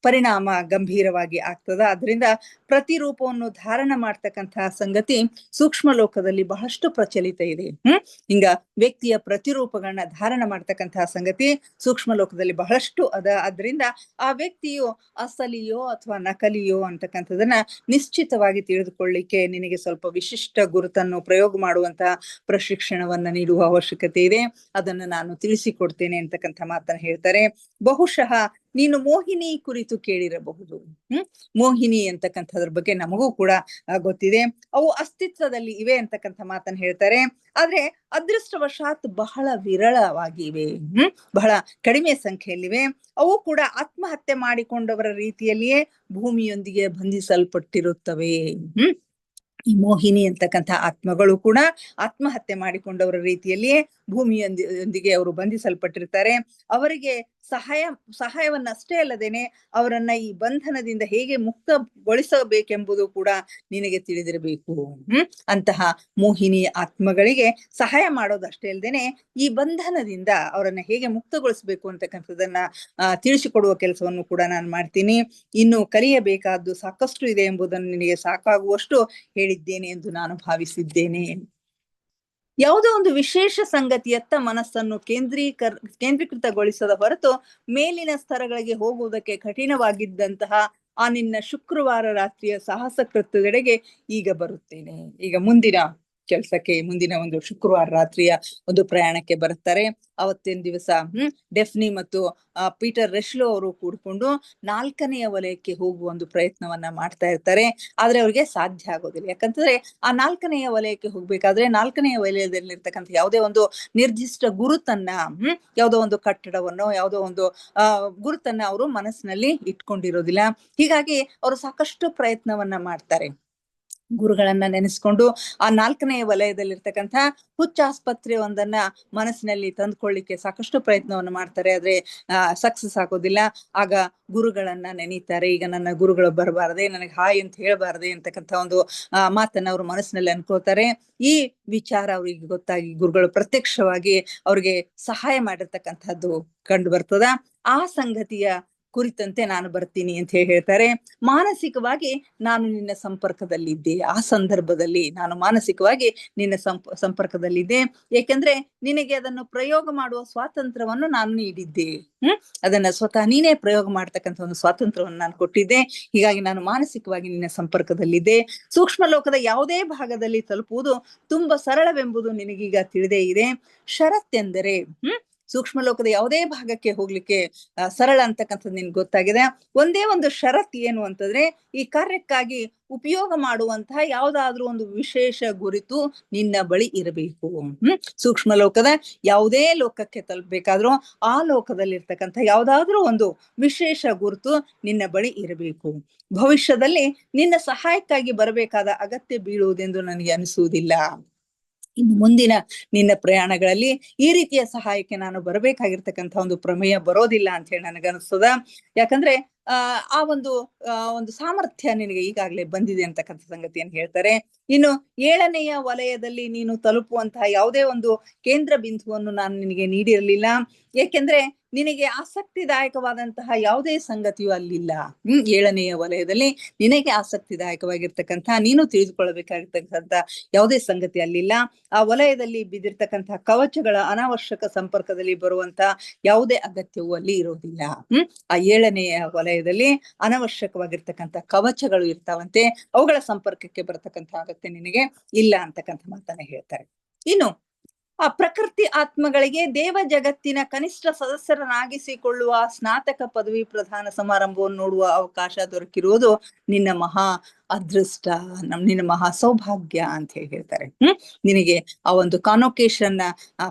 Speaker 1: ಪರಿಣಾಮ ಗಂಭೀರವಾಗಿ ಆಗ್ತದ. ಅದರಿಂದ ಪ್ರತಿರೂಪವನ್ನು ಧಾರಣ ಮಾಡ್ತಕ್ಕಂತಹ ಸಂಗತಿ ಸೂಕ್ಷ್ಮ ಲೋಕದಲ್ಲಿ ಬಹಳಷ್ಟು ಪ್ರಚಲಿತ ಇದೆ. ಹಿಂಗ ವ್ಯಕ್ತಿಯ ಪ್ರತಿರೂಪಗಳನ್ನ ಧಾರಣ ಮಾಡ್ತಕ್ಕಂತಹ ಸಂಗತಿ ಸೂಕ್ಷ್ಮ ಲೋಕದಲ್ಲಿ ಬಹಳಷ್ಟು ಅದ. ಅದರಿಂದ ಆ ವ್ಯಕ್ತಿಯು ಅಸಲಿಯೋ ಅಥವಾ ನಕಲಿಯೋ ಅಂತಕ್ಕಂಥದನ್ನ ನಿಶ್ಚಿತವಾಗಿ ತಿಳಿದುಕೊಳ್ಳಿಕ್ಕೆ ನಿನಗೆ ಸ್ವಲ್ಪ ವಿಶಿಷ್ಟ ಗುರುತನ್ನು ಪ್ರಯೋಗ ಮಾಡುವಂತಹ ಪ್ರಶಿಕ್ಷಣವನ್ನ ನೀಡುವ ಅವಶ್ಯಕತೆ ಇದೆ. ಅದನ್ನು ನಾನು ತಿಳಿಸಿಕೊಡ್ತೇನೆ ಅಂತಕ್ಕಂಥ ಮಾತನ್ನ ಹೇಳ್ತಾರೆ. ಬಹುಶಃ ನೀನು ಮೋಹಿನಿ ಕುರಿತು ಕೇಳಿರಬಹುದು. ಮೋಹಿನಿ ಅಂತಕ್ಕಂಥದ್ರ ಬಗ್ಗೆ ನಮಗೂ ಕೂಡ ಗೊತ್ತಿದೆ. ಅವು ಅಸ್ತಿತ್ವದಲ್ಲಿ ಇವೆ ಅಂತಕ್ಕಂಥ ಮಾತನ್ನ ಹೇಳ್ತಾರೆ. ಆದ್ರೆ ಅದೃಷ್ಟವಶಾತ್ ಬಹಳ ವಿರಳವಾಗಿವೆ, ಬಹಳ ಕಡಿಮೆ ಸಂಖ್ಯೆಯಲ್ಲಿವೆ. ಅವು ಕೂಡ ಆತ್ಮಹತ್ಯೆ ಮಾಡಿಕೊಂಡವರ ರೀತಿಯಲ್ಲಿಯೇ ಭೂಮಿಯೊಂದಿಗೆ ಬಂಧಿಸಲ್ಪಟ್ಟಿರುತ್ತವೆ. ಈ ಮೋಹಿನಿ ಅಂತಕ್ಕಂಥ ಆತ್ಮಗಳು ಕೂಡ ಆತ್ಮಹತ್ಯೆ ಮಾಡಿಕೊಂಡವರ ರೀತಿಯಲ್ಲಿಯೇ ಭೂಮಿಯೊಂದಿಗೆ ಅವರು ಬಂಧಿಸಲ್ಪಟ್ಟಿರ್ತಾರೆ. ಅವರಿಗೆ ಸಹಾಯವನ್ನಷ್ಟೇ ಅಲ್ಲದೇನೆ ಅವರನ್ನ ಈ ಬಂಧನದಿಂದ ಹೇಗೆ ಮುಕ್ತಗೊಳಿಸಬೇಕೆಂಬುದು ಕೂಡ ನಿನಗೆ ತಿಳಿದಿರಬೇಕು. ಅಂತಹ ಮೋಹಿನಿ ಆತ್ಮಗಳಿಗೆ ಸಹಾಯ ಮಾಡೋದಷ್ಟೇ ಅಲ್ಲದೇನೆ ಈ ಬಂಧನದಿಂದ ಅವರನ್ನ ಹೇಗೆ ಮುಕ್ತಗೊಳಿಸಬೇಕು ಅಂತಕ್ಕಂಥದನ್ನ ತಿಳಿಸಿಕೊಡುವ ಕೆಲಸವನ್ನು ಕೂಡ ನಾನು ಮಾಡ್ತೀನಿ. ಇನ್ನು ಕಲಿಯಬೇಕಾದ್ದು ಸಾಕಷ್ಟು ಇದೆ ಎಂಬುದನ್ನು ನಿನಗೆ ಸಾಕಾಗುವಷ್ಟು ಹೇಳಿದ್ದೇನೆ ಎಂದು ನಾನು ಭಾವಿಸಿದ್ದೇನೆ. ಯಾವುದೋ ಒಂದು ವಿಶೇಷ ಸಂಗತಿಯತ್ತ ಮನಸ್ಸನ್ನು ಕೇಂದ್ರೀಕೃತಗೊಳಿಸದ ಹೊರತು ಮೇಲಿನ ಸ್ತರಗಳಿಗೆ ಹೋಗುವುದಕ್ಕೆ ಕಠಿಣವಾಗಿದ್ದಂತಹ ಆ ನಿನ್ನ ಶುಕ್ರವಾರ ರಾತ್ರಿಯ ಸಾಹಸ ಕೃತ್ಯದೆಡೆಗೆ ಈಗ ಬರುತ್ತೇನೆ. ಈಗ ಮುಂದಿನ ಕೆಲಸಕ್ಕೆ, ಮುಂದಿನ ಒಂದು ಶುಕ್ರವಾರ ರಾತ್ರಿಯ ಒಂದು ಪ್ರಯಾಣಕ್ಕೆ ಬರುತ್ತಾರೆ. ಅವತ್ತಿನ ದಿವಸ ಡೆಫ್ನಿ ಮತ್ತು ಪೀಟರ್ ರೆಶ್ಲೋ ಅವರು ಕೂಡ್ಕೊಂಡು 4ನೇ ವಲಯಕ್ಕೆ ಹೋಗುವ ಒಂದು ಪ್ರಯತ್ನವನ್ನ ಮಾಡ್ತಾ ಇರ್ತಾರೆ. ಆದ್ರೆ ಅವ್ರಿಗೆ ಸಾಧ್ಯ ಆಗೋದಿಲ್ಲ. ಯಾಕಂತಂದ್ರೆ ಆ 4ನೇ ವಲಯಕ್ಕೆ ಹೋಗ್ಬೇಕಾದ್ರೆ 4ನೇ ವಲಯದಲ್ಲಿರ್ತಕ್ಕಂಥ ಯಾವುದೇ ಒಂದು ನಿರ್ದಿಷ್ಟ ಗುರುತನ್ನ, ಯಾವುದೋ ಒಂದು ಕಟ್ಟಡವನ್ನು, ಯಾವುದೋ ಒಂದು ಗುರುತನ್ನ ಅವರು ಮನಸ್ಸಿನಲ್ಲಿ ಇಟ್ಕೊಂಡಿರೋದಿಲ್ಲ. ಹೀಗಾಗಿ ಅವರು ಸಾಕಷ್ಟು ಪ್ರಯತ್ನವನ್ನ ಮಾಡ್ತಾರೆ. ಗುರುಗಳನ್ನ ನೆನೆಸ್ಕೊಂಡು ಆ 4ನೇ ವಲಯದಲ್ಲಿರ್ತಕ್ಕಂಥ ಹುಚ್ಚಾಸ್ಪತ್ರೆ ಒಂದನ್ನ ಮನಸ್ಸಿನಲ್ಲಿ ತಂದ್ಕೊಳ್ಳಿಕ್ಕೆ ಸಾಕಷ್ಟು ಪ್ರಯತ್ನವನ್ನು ಮಾಡ್ತಾರೆ. ಆದ್ರೆ ಸಕ್ಸಸ್ ಆಗೋದಿಲ್ಲ. ಆಗ ಗುರುಗಳನ್ನ ನೆನೀತಾರೆ. ಈಗ ನನ್ನ ಗುರುಗಳು ಬರಬಾರದೆ, ನನಗೆ ಹಾಯ್ ಅಂತ ಹೇಳ್ಬಾರ್ದೆ ಅಂತಕ್ಕಂಥ ಒಂದು ಮಾತನ್ನ ಅವ್ರ ಮನಸ್ಸಿನಲ್ಲಿ ಅನ್ಕೋತಾರೆ. ಈ ವಿಚಾರ ಅವ್ರಿಗೆ ಗೊತ್ತಾಗಿ ಗುರುಗಳು ಪ್ರತ್ಯಕ್ಷವಾಗಿ ಅವ್ರಿಗೆ ಸಹಾಯ ಮಾಡಿರ್ತಕ್ಕಂಥದ್ದು ಕಂಡು ಬರ್ತದ. ಆ ಸಂಗತಿಯ ಕುರಿತಂತೆ ನಾನು ಬರ್ತೀನಿ ಅಂತ ಹೇಳ್ತಾರೆ. ಮಾನಸಿಕವಾಗಿ ನಾನು ನಿನ್ನ ಸಂಪರ್ಕದಲ್ಲಿದ್ದೆ. ಆ ಸಂದರ್ಭದಲ್ಲಿ ನಾನು ಮಾನಸಿಕವಾಗಿ ನಿನ್ನ ಸಂಪರ್ಕದಲ್ಲಿದ್ದೆ. ಏಕೆಂದ್ರೆ ನಿನಗೆ ಅದನ್ನು ಪ್ರಯೋಗ ಮಾಡುವ ಸ್ವಾತಂತ್ರ್ಯವನ್ನು ನಾನು ನೀಡಿದ್ದೆ. ಅದನ್ನ ಸ್ವತಃ ನೀನೇ ಪ್ರಯೋಗ ಮಾಡ್ತಕ್ಕಂಥ ಒಂದು ಸ್ವಾತಂತ್ರ್ಯವನ್ನು ನಾನು ಕೊಟ್ಟಿದ್ದೆ. ಹೀಗಾಗಿ ನಾನು ಮಾನಸಿಕವಾಗಿ ನಿನ್ನ ಸಂಪರ್ಕದಲ್ಲಿದ್ದೆ. ಸೂಕ್ಷ್ಮ ಲೋಕದ ಯಾವುದೇ ಭಾಗದಲ್ಲಿ ತಲುಪುವುದು ತುಂಬಾ ಸರಳವೆಂಬುದು ನಿನಗೀಗ ತಿಳಿದೇ ಇದೆ. ಷರತ್ತೆಂದರೆ ಸೂಕ್ಷ್ಮ ಲೋಕದ ಯಾವುದೇ ಭಾಗಕ್ಕೆ ಹೋಗ್ಲಿಕ್ಕೆ ಸರಳ ಅಂತಕ್ಕಂಥದ್ದು ನಿನ್ಗೆ ಗೊತ್ತಾಗಿದೆ. ಒಂದೇ ಒಂದು ಷರತ್ ಏನು ಅಂತಂದ್ರೆ, ಈ ಕಾರ್ಯಕ್ಕಾಗಿ ಉಪಯೋಗ ಮಾಡುವಂತಹ ಯಾವುದಾದ್ರೂ ಒಂದು ವಿಶೇಷ ಗುರಿತು ನಿನ್ನ ಬಳಿ ಇರಬೇಕು. ಸೂಕ್ಷ್ಮ ಲೋಕದ ಯಾವುದೇ ಲೋಕಕ್ಕೆ ತಲುಪಬೇಕಾದ್ರೂ ಆ ಲೋಕದಲ್ಲಿರ್ತಕ್ಕಂಥ ಯಾವುದಾದ್ರೂ ಒಂದು ವಿಶೇಷ ಗುರುತು ನಿನ್ನ ಬಳಿ ಇರಬೇಕು. ಭವಿಷ್ಯದಲ್ಲಿ ನಿನ್ನ ಸಹಾಯಕ್ಕಾಗಿ ಬರಬೇಕಾದ ಅಗತ್ಯ ಬೀಳುವುದೆಂದು ನನಗೆ ಅನಿಸುವುದಿಲ್ಲ. ಇನ್ನು ಮುಂದಿನ ನಿನ್ನ ಪ್ರಯಾಣಗಳಲ್ಲಿ ಈ ರೀತಿಯ ಸಹಾಯಕ್ಕೆ ನಾನು ಬರಬೇಕಾಗಿರ್ತಕ್ಕಂಥ ಒಂದು ಪ್ರಮೇಯ ಬರೋದಿಲ್ಲ ಅಂತ ಹೇಳಿ ನನಗನ್ನಿಸ್ತದ. ಯಾಕಂದ್ರೆ ಆ ಒಂದು ಸಾಮರ್ಥ್ಯ ನಿನಗೆ ಈಗಾಗಲೇ ಬಂದಿದೆ ಅಂತಕ್ಕಂಥ ಸಂಗತಿಯನ್ನು ಹೇಳ್ತಾರೆ. ಇನ್ನು 7ನೆಯ ವಲಯದಲ್ಲಿ ನೀನು ತಲುಪುವಂತಹ ಯಾವುದೇ ಒಂದು ಕೇಂದ್ರ ಬಿಂದುವನ್ನು ನಾನು ನಿನಗೆ ನೀಡಿರಲಿಲ್ಲ. ಏಕೆಂದ್ರೆ ನಿನಗೆ ಆಸಕ್ತಿದಾಯಕವಾದಂತಹ ಯಾವುದೇ ಸಂಗತಿಯು ಅಲ್ಲಿಲ್ಲ. 7ನೆಯ ವಲಯದಲ್ಲಿ ನಿನಗೆ ಆಸಕ್ತಿದಾಯಕವಾಗಿರ್ತಕ್ಕಂಥ, ನೀನು ತಿಳಿದುಕೊಳ್ಳಬೇಕಾಗಿರ್ತಕ್ಕಂಥ ಯಾವುದೇ ಸಂಗತಿ ಅಲ್ಲಿಲ್ಲ. ಆ ವಲಯದಲ್ಲಿ ಬಿದ್ದಿರ್ತಕ್ಕಂತಹ ಕವಚಗಳ ಅನಾವಶ್ಯಕ ಸಂಪರ್ಕದಲ್ಲಿ ಬರುವಂತ ಯಾವುದೇ ಅಗತ್ಯವೂ ಅಲ್ಲಿ ಇರೋದಿಲ್ಲ. ಆ 7ನೆಯ ವಲಯದಲ್ಲಿ ಅನವಶ್ಯಕವಾಗಿರ್ತಕ್ಕಂಥ ಕವಚಗಳು ಇರ್ತಾವಂತೆ. ಅವುಗಳ ಸಂಪರ್ಕಕ್ಕೆ ಬರತಕ್ಕಂಥ ಅಗತ್ಯ ನಿನಗೆ ಇಲ್ಲ ಅಂತಕ್ಕಂಥ ಮಾತನ್ನ ಹೇಳ್ತಾರೆ. ಇನ್ನು ಆ ಪ್ರಕೃತಿ ಆತ್ಮಗಳಿಗೆ ದೇವ ಜಗತ್ತಿನ ಕನಿಷ್ಠ ಸದಸ್ಯರನ್ನಾಗಿಸಿಕೊಳ್ಳುವ ಸ್ನಾತಕ ಪದವಿ ಪ್ರದಾನ ಸಮಾರಂಭವನ್ನು ನೋಡುವ ಅವಕಾಶ ದೊರಕಿರುವುದು ನಿನ್ನ ಮಹಾ ಅದೃಷ್ಟ, ನಿನ್ನ ಮಹಾ ಸೌಭಾಗ್ಯ ಅಂತ ಹೇಳ್ತಾರೆ. ನಿನಗೆ ಆ ಒಂದು ಕಾನ್ವೊಕೇಶನ್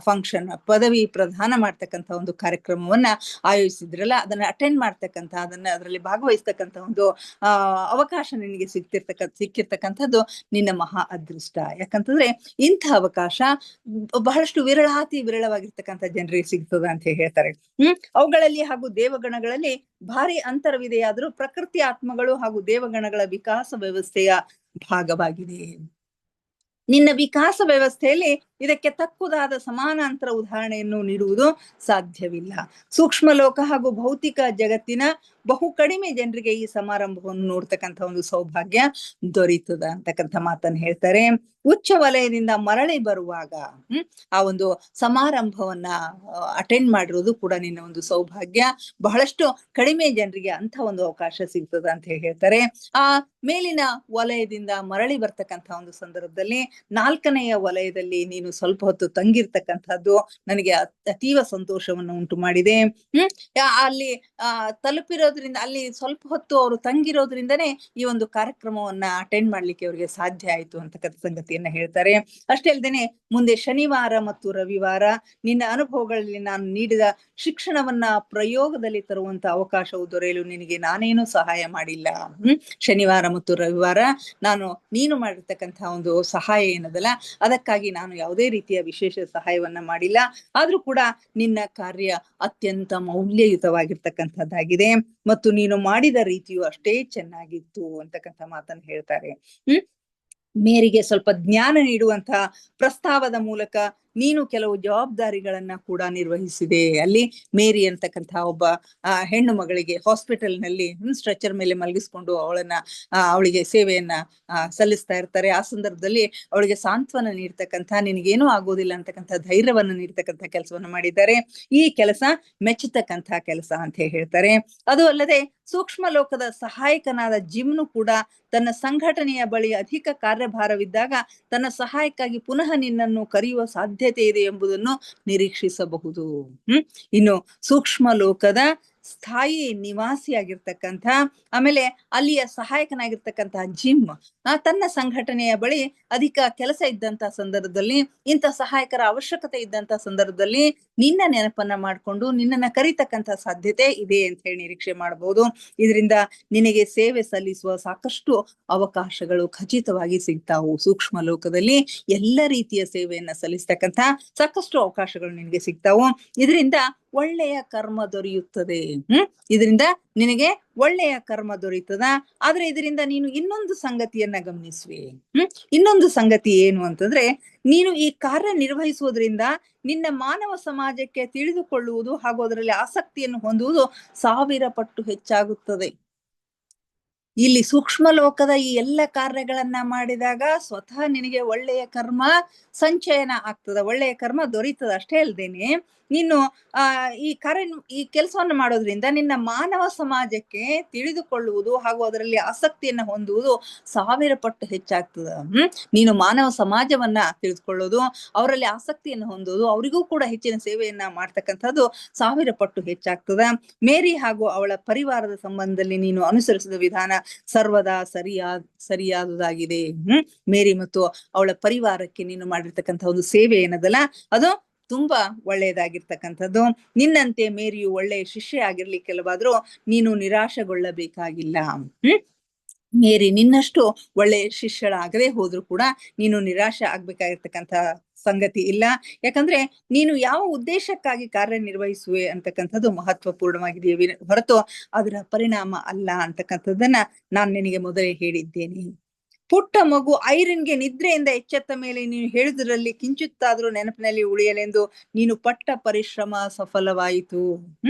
Speaker 1: ಫಂಕ್ಷನ್, ಪದವಿ ಪ್ರದಾನ ಮಾಡ್ತಕ್ಕಂಥ ಒಂದು ಕಾರ್ಯಕ್ರಮವನ್ನ ಆಯೋಜಿಸಿದ್ರಲ್ಲ, ಅದನ್ನ ಅಟೆಂಡ್ ಮಾಡ್ತಕ್ಕಂಥ, ಅದರಲ್ಲಿ ಭಾಗವಹಿಸ್ತಕ್ಕಂಥ ಒಂದು ಅವಕಾಶ ನಿನಗೆ ಸಿಕ್ಕಿರ್ತಕ್ಕಂಥದ್ದು ನಿನ್ನ ಮಹಾ ಅದೃಷ್ಟ. ಯಾಕಂತಂದ್ರೆ ಇಂಥ ಅವಕಾಶ ಬಹಳಷ್ಟು ವಿರಳವಾಗಿರ್ತಕ್ಕಂಥ ಜನರಿಗೆ ಸಿಗ್ತದ ಅಂತ ಹೇಳ್ತಾರೆ. ಅವುಗಳಲ್ಲಿ ಹಾಗೂ ದೇವಗಣಗಳಲ್ಲಿ ಭಾರಿ ಅಂತರವಿದೆಯಾದರೂ ಪ್ರಕೃತಿ ಆತ್ಮಗಳು ಹಾಗೂ ದೇವಗಣಗಳ ವಿಕಾಸ ವ್ಯವಸ್ಥೆಯ ಭಾಗವಾಗಿದೆ. ನಿನ್ನ ವಿಕಾಸ ವ್ಯವಸ್ಥೆಯಲ್ಲಿ ಇದಕ್ಕೆ ತಕ್ಕುದಾದ ಸಮಾನಾಂತರ ಉದಾಹರಣೆಯನ್ನು ನೀಡುವುದು ಸಾಧ್ಯವಿಲ್ಲ. ಸೂಕ್ಷ್ಮ ಲೋಕ ಹಾಗೂ ಭೌತಿಕ ಜಗತ್ತಿನ ಬಹು ಕಡಿಮೆ ಜನರಿಗೆ ಈ ಸಮಾರಂಭವನ್ನು ನೋಡ್ತಕ್ಕಂಥ ಒಂದು ಸೌಭಾಗ್ಯ ದೊರೀತದ ಅಂತಕ್ಕಂಥ ಮಾತನ್ನು ಹೇಳ್ತಾರೆ. ಉಚ್ಚ ವಲಯದಿಂದ ಮರಳಿ ಬರುವಾಗ ಆ ಒಂದು ಸಮಾರಂಭವನ್ನ ಅಟೆಂಡ್ ಮಾಡಿರೋದು ಕೂಡ ನಿನ್ನ ಒಂದು ಸೌಭಾಗ್ಯ. ಬಹಳಷ್ಟು ಕಡಿಮೆ ಜನರಿಗೆ ಅಂತ ಒಂದು ಅವಕಾಶ ಸಿಗ್ತದ ಅಂತ ಹೇಳ್ತಾರೆ. ಆ ಮೇಲಿನ ವಲಯದಿಂದ ಮರಳಿ ಬರ್ತಕ್ಕಂಥ ಒಂದು ಸಂದರ್ಭದಲ್ಲಿ 4ನೆಯ ವಲಯದಲ್ಲಿ ನೀನು ಸ್ವಲ್ಪ ಹೊತ್ತು ತಂಗಿರ್ತಕ್ಕಂಥದ್ದು ನನಗೆ ಅತೀವ ಸಂತೋಷವನ್ನು ಉಂಟು ಮಾಡಿದೆ. ಅಲ್ಲಿ ತಲುಪಿರೋದ್ರಿಂದ, ಅಲ್ಲಿ ಸ್ವಲ್ಪ ಹೊತ್ತು ಅವರು ತಂಗಿರೋದ್ರಿಂದನೇ ಈ ಒಂದು ಕಾರ್ಯಕ್ರಮವನ್ನ ಅಟೆಂಡ್ ಮಾಡ್ಲಿಕ್ಕೆ ಅವರಿಗೆ ಸಾಧ್ಯ ಆಯ್ತು ಅಂತಕ್ಕಂಥ ಸಂಗತಿಯನ್ನ ಹೇಳ್ತಾರೆ. ಅಷ್ಟೇ ಅಲ್ಲದೇನೆ ಮುಂದೆ ಶನಿವಾರ ಮತ್ತು ರವಿವಾರ ನಿನ್ನ ಅನುಭವಗಳಲ್ಲಿ ನಾನು ನೀಡಿದ ಶಿಕ್ಷಣವನ್ನ ಪ್ರಯೋಗದಲ್ಲಿ ತರುವಂತ ಅವಕಾಶವು ದೊರೆಯಲು ನಿನಗೆ ನಾನೇನು ಸಹಾಯ ಮಾಡಿಲ್ಲ. ಶನಿವಾರ ಮತ್ತು ರವಿವಾರ ನೀನು ಮಾಡಿರ್ತಕ್ಕಂಥ ಒಂದು ಸಹಾಯ ಏನದಲ್ಲ, ಅದಕ್ಕಾಗಿ ನಾನು ಯಾವುದೇ ರೀತಿಯ ವಿಶೇಷ ಸಹಾಯವನ್ನ ಮಾಡಿಲ್ಲ. ಆದ್ರೂ ಕೂಡ ನಿನ್ನ ಕಾರ್ಯ ಅತ್ಯಂತ ಮೌಲ್ಯಯುತವಾಗಿರ್ತಕ್ಕಂಥದ್ದಾಗಿದೆ ಮತ್ತು ನೀನು ಮಾಡಿದ ರೀತಿಯು ಅಷ್ಟೇ ಚೆನ್ನಾಗಿತ್ತು ಅಂತಕ್ಕಂಥ ಮಾತನ್ನು ಹೇಳ್ತಾರೆ. ಮೇರಿಗೆ ಸ್ವಲ್ಪ ಜ್ಞಾನ ನೀಡುವಂತಹ ಪ್ರಸ್ತಾವದ ಮೂಲಕ ನೀನು ಕೆಲವು ಜವಾಬ್ದಾರಿಗಳನ್ನ ಕೂಡ ನಿರ್ವಹಿಸಿದೆ. ಅಲ್ಲಿ ಮೇರಿ ಅಂತಕ್ಕಂಥ ಒಬ್ಬ ಹೆಣ್ಣು ಮಗಳಿಗೆ ಹಾಸ್ಪಿಟಲ್ ನಲ್ಲಿ ಸ್ಟ್ರೆಚರ್ ಮೇಲೆ ಮಲಗಿಸ್ಕೊಂಡು ಅವಳಿಗೆ ಸೇವೆಯನ್ನ ಸಲ್ಲಿಸ್ತಾ ಇರ್ತಾರೆ. ಆ ಸಂದರ್ಭದಲ್ಲಿ ಅವಳಿಗೆ ಸಾಂತ್ವನ ನೀಡ್ತಕ್ಕಂಥ, ನಿನಗೇನೂ ಆಗೋದಿಲ್ಲ ಅಂತಕ್ಕಂಥ ಧೈರ್ಯವನ್ನ ನೀಡ್ತಕ್ಕಂಥ ಕೆಲಸವನ್ನ ಮಾಡಿದ್ದಾರೆ. ಈ ಕೆಲಸ ಮೆಚ್ಚತಕ್ಕಂಥ ಕೆಲಸ ಅಂತ ಹೇಳ್ತಾರೆ. ಅದು ಅಲ್ಲದೆ ಸೂಕ್ಷ್ಮ ಲೋಕದ ಸಹಾಯಕನಾದ ಜಿಮ್ನು ಕೂಡ ತನ್ನ ಸಂಘಟನೆಯ ಬಳಿ ಅಧಿಕ ಕಾರ್ಯಭಾರವಿದ್ದಾಗ ತನ್ನ ಸಹಾಯಕ್ಕಾಗಿ ಪುನಃ ನಿನ್ನನ್ನು ಕರೆಯುವ ಸಾಧ್ಯತೆ ಇದೆ ಎಂಬುದನ್ನು ನಿರೀಕ್ಷಿಸಬಹುದು. ಇನ್ನು ಸೂಕ್ಷ್ಮ ಲೋಕದ ಸ್ಥಾಯಿ ನಿವಾಸಿಯಾಗಿರ್ತಕ್ಕಂಥ, ಆಮೇಲೆ ಅಲ್ಲಿಯ ಸಹಾಯಕನಾಗಿರ್ತಕ್ಕಂತಹ ಜಿಮ್ ತನ್ನ ಸಂಘಟನೆಯ ಬಳಿ ಅಧಿಕ ಕೆಲಸ ಇದ್ದಂತ ಸಂದರ್ಭದಲ್ಲಿ, ಇಂಥ ಸಹಾಯಕರ ಅವಶ್ಯಕತೆ ಇದ್ದಂತ ಸಂದರ್ಭದಲ್ಲಿ ನಿನ್ನ ನೆನಪನ್ನ ಮಾಡ್ಕೊಂಡು ನಿನ್ನನ್ನ ಕರೀತಕ್ಕಂಥ ಸಾಧ್ಯತೆ ಇದೆ ಅಂತ ಹೇಳಿ ನಿರೀಕ್ಷೆ ಮಾಡಬಹುದು. ಇದರಿಂದ ನಿನಗೆ ಸೇವೆ ಸಲ್ಲಿಸುವ ಸಾಕಷ್ಟು ಅವಕಾಶಗಳು ಖಚಿತವಾಗಿ ಸಿಗ್ತಾವು. ಸೂಕ್ಷ್ಮ ಲೋಕದಲ್ಲಿ ಎಲ್ಲ ರೀತಿಯ ಸೇವೆಯನ್ನ ಸಲ್ಲಿಸ್ತಕ್ಕಂಥ ಸಾಕಷ್ಟು ಅವಕಾಶಗಳು ನಿನಗೆ ಸಿಗ್ತಾವು. ಇದರಿಂದ ಒಳ್ಳೆಯ ಕರ್ಮ ದೊರೆಯುತ್ತದೆ. ಇದರಿಂದ ನಿನಗೆ ಒಳ್ಳೆಯ ಕರ್ಮ ದೊರೆಯುತ್ತದ. ಆದ್ರೆ ಇದರಿಂದ ನೀನು ಇನ್ನೊಂದು ಸಂಗತಿಯನ್ನ ಗಮನಿಸುವೆ. ಇನ್ನೊಂದು ಸಂಗತಿ ಏನು ಅಂತಂದ್ರೆ, ನೀನು ಈ ಕಾರ್ಯ ನಿರ್ವಹಿಸುವುದರಿಂದ ನಿನ್ನ ಮಾನವ ಸಮಾಜಕ್ಕೆ ತಿಳಿದುಕೊಳ್ಳುವುದು ಹಾಗೂ ಅದರಲ್ಲಿ ಆಸಕ್ತಿಯನ್ನು ಹೊಂದುವುದು 1000 ಪಟ್ಟು ಹೆಚ್ಚಾಗುತ್ತದೆ. ಇಲ್ಲಿ ಸೂಕ್ಷ್ಮ ಲೋಕದ ಈ ಎಲ್ಲ ಕಾರ್ಯಗಳನ್ನ ಮಾಡಿದಾಗ ಸ್ವತಃ ನಿನಗೆ ಒಳ್ಳೆಯ ಕರ್ಮ ಸಂಚಯನ ಆಗ್ತದ, ಒಳ್ಳೆಯ ಕರ್ಮ ದೊರೀತದ. ಅಷ್ಟೇ ಅಲ್ದೇನೆ ನೀನು ಈ ಕೆಲಸವನ್ನು ಮಾಡೋದ್ರಿಂದ ನಿನ್ನ ಮಾನವ ಸಮಾಜಕ್ಕೆ ತಿಳಿದುಕೊಳ್ಳುವುದು ಹಾಗೂ ಅದರಲ್ಲಿ ಆಸಕ್ತಿಯನ್ನ ಹೊಂದುವುದು 1000 ಪಟ್ಟು ಹೆಚ್ಚಾಗ್ತದ. ನೀನು ಮಾನವ ಸಮಾಜವನ್ನ ತಿಳಿದುಕೊಳ್ಳೋದು, ಅವರಲ್ಲಿ ಆಸಕ್ತಿಯನ್ನು ಹೊಂದೋದು, ಅವರಿಗೂ ಕೂಡ ಹೆಚ್ಚಿನ ಸೇವೆಯನ್ನ ಮಾಡ್ತಕ್ಕಂಥದ್ದು 1000 ಪಟ್ಟು ಹೆಚ್ಚಾಗ್ತದ. ಮೇರಿ ಹಾಗೂ ಅವಳ ಪರಿವಾರದ ಸಂಬಂಧದಲ್ಲಿ ನೀನು ಅನುಸರಿಸಿದ ವಿಧಾನ ಸರ್ವದಾ ಸರಿಯಾದುದಾಗಿದೆ. ಮೇರಿ ಮತ್ತು ಅವಳ ಪರಿವಾರಕ್ಕೆ ನೀನು ಮಾಡಿರ್ತಕ್ಕಂಥ ಒಂದು ಸೇವೆ ಏನದಲ್ಲ, ಅದು ತುಂಬಾ ಒಳ್ಳೆಯದಾಗಿರ್ತಕ್ಕಂಥದ್ದು. ನಿನ್ನಂತೆ ಮೇರಿಯು ಒಳ್ಳೆಯ ಶಿಷ್ಯ ಆಗಿರ್ಲಿಕ್ಕೆಲ್ಲವಾದ್ರೂ ನೀನು ನಿರಾಶೆಗೊಳ್ಳಬೇಕಾಗಿಲ್ಲ. ಮೇರಿ ನಿನ್ನಷ್ಟು ಒಳ್ಳೆಯ ಶಿಷ್ಯಳಾಗದೆ ಹೋದ್ರು ಕೂಡ ನೀನು ನಿರಾಶೆ ಆಗ್ಬೇಕಾಗಿರ್ತಕ್ಕಂಥ ಸಂಗತಿ ಇಲ್ಲ. ಯಾಕಂದ್ರೆ ನೀನು ಯಾವ ಉದ್ದೇಶಕ್ಕಾಗಿ ಕಾರ್ಯನಿರ್ವಹಿಸುವೆ ಅಂತಕ್ಕಂಥದ್ದು ಮಹತ್ವಪೂರ್ಣವಾಗಿದೆಯೇ ಹೊರತು ಅದರ ಪರಿಣಾಮ ಅಲ್ಲ ಅಂತಕ್ಕಂಥದ್ದನ್ನ ನಾನು ನಿನಗೆ ಮೊದಲೇ ಹೇಳಿದ್ದೇನೆ. ಪುಟ್ಟ ಮಗು ಐರಿನ್ಗೆ ನಿದ್ರೆಯಿಂದ ಎಚ್ಚೆತ್ತ ಮೇಲೆ ನೀನು ಹೇಳಿದ್ರಲ್ಲಿ ಕಿಂಚಿತ್ತಾದ್ರೂ ನೆನಪಿನಲ್ಲಿ ಉಳಿಯಲೆಂದು ನೀನು ಪಟ್ಟ ಪರಿಶ್ರಮ ಸಫಲವಾಯಿತು.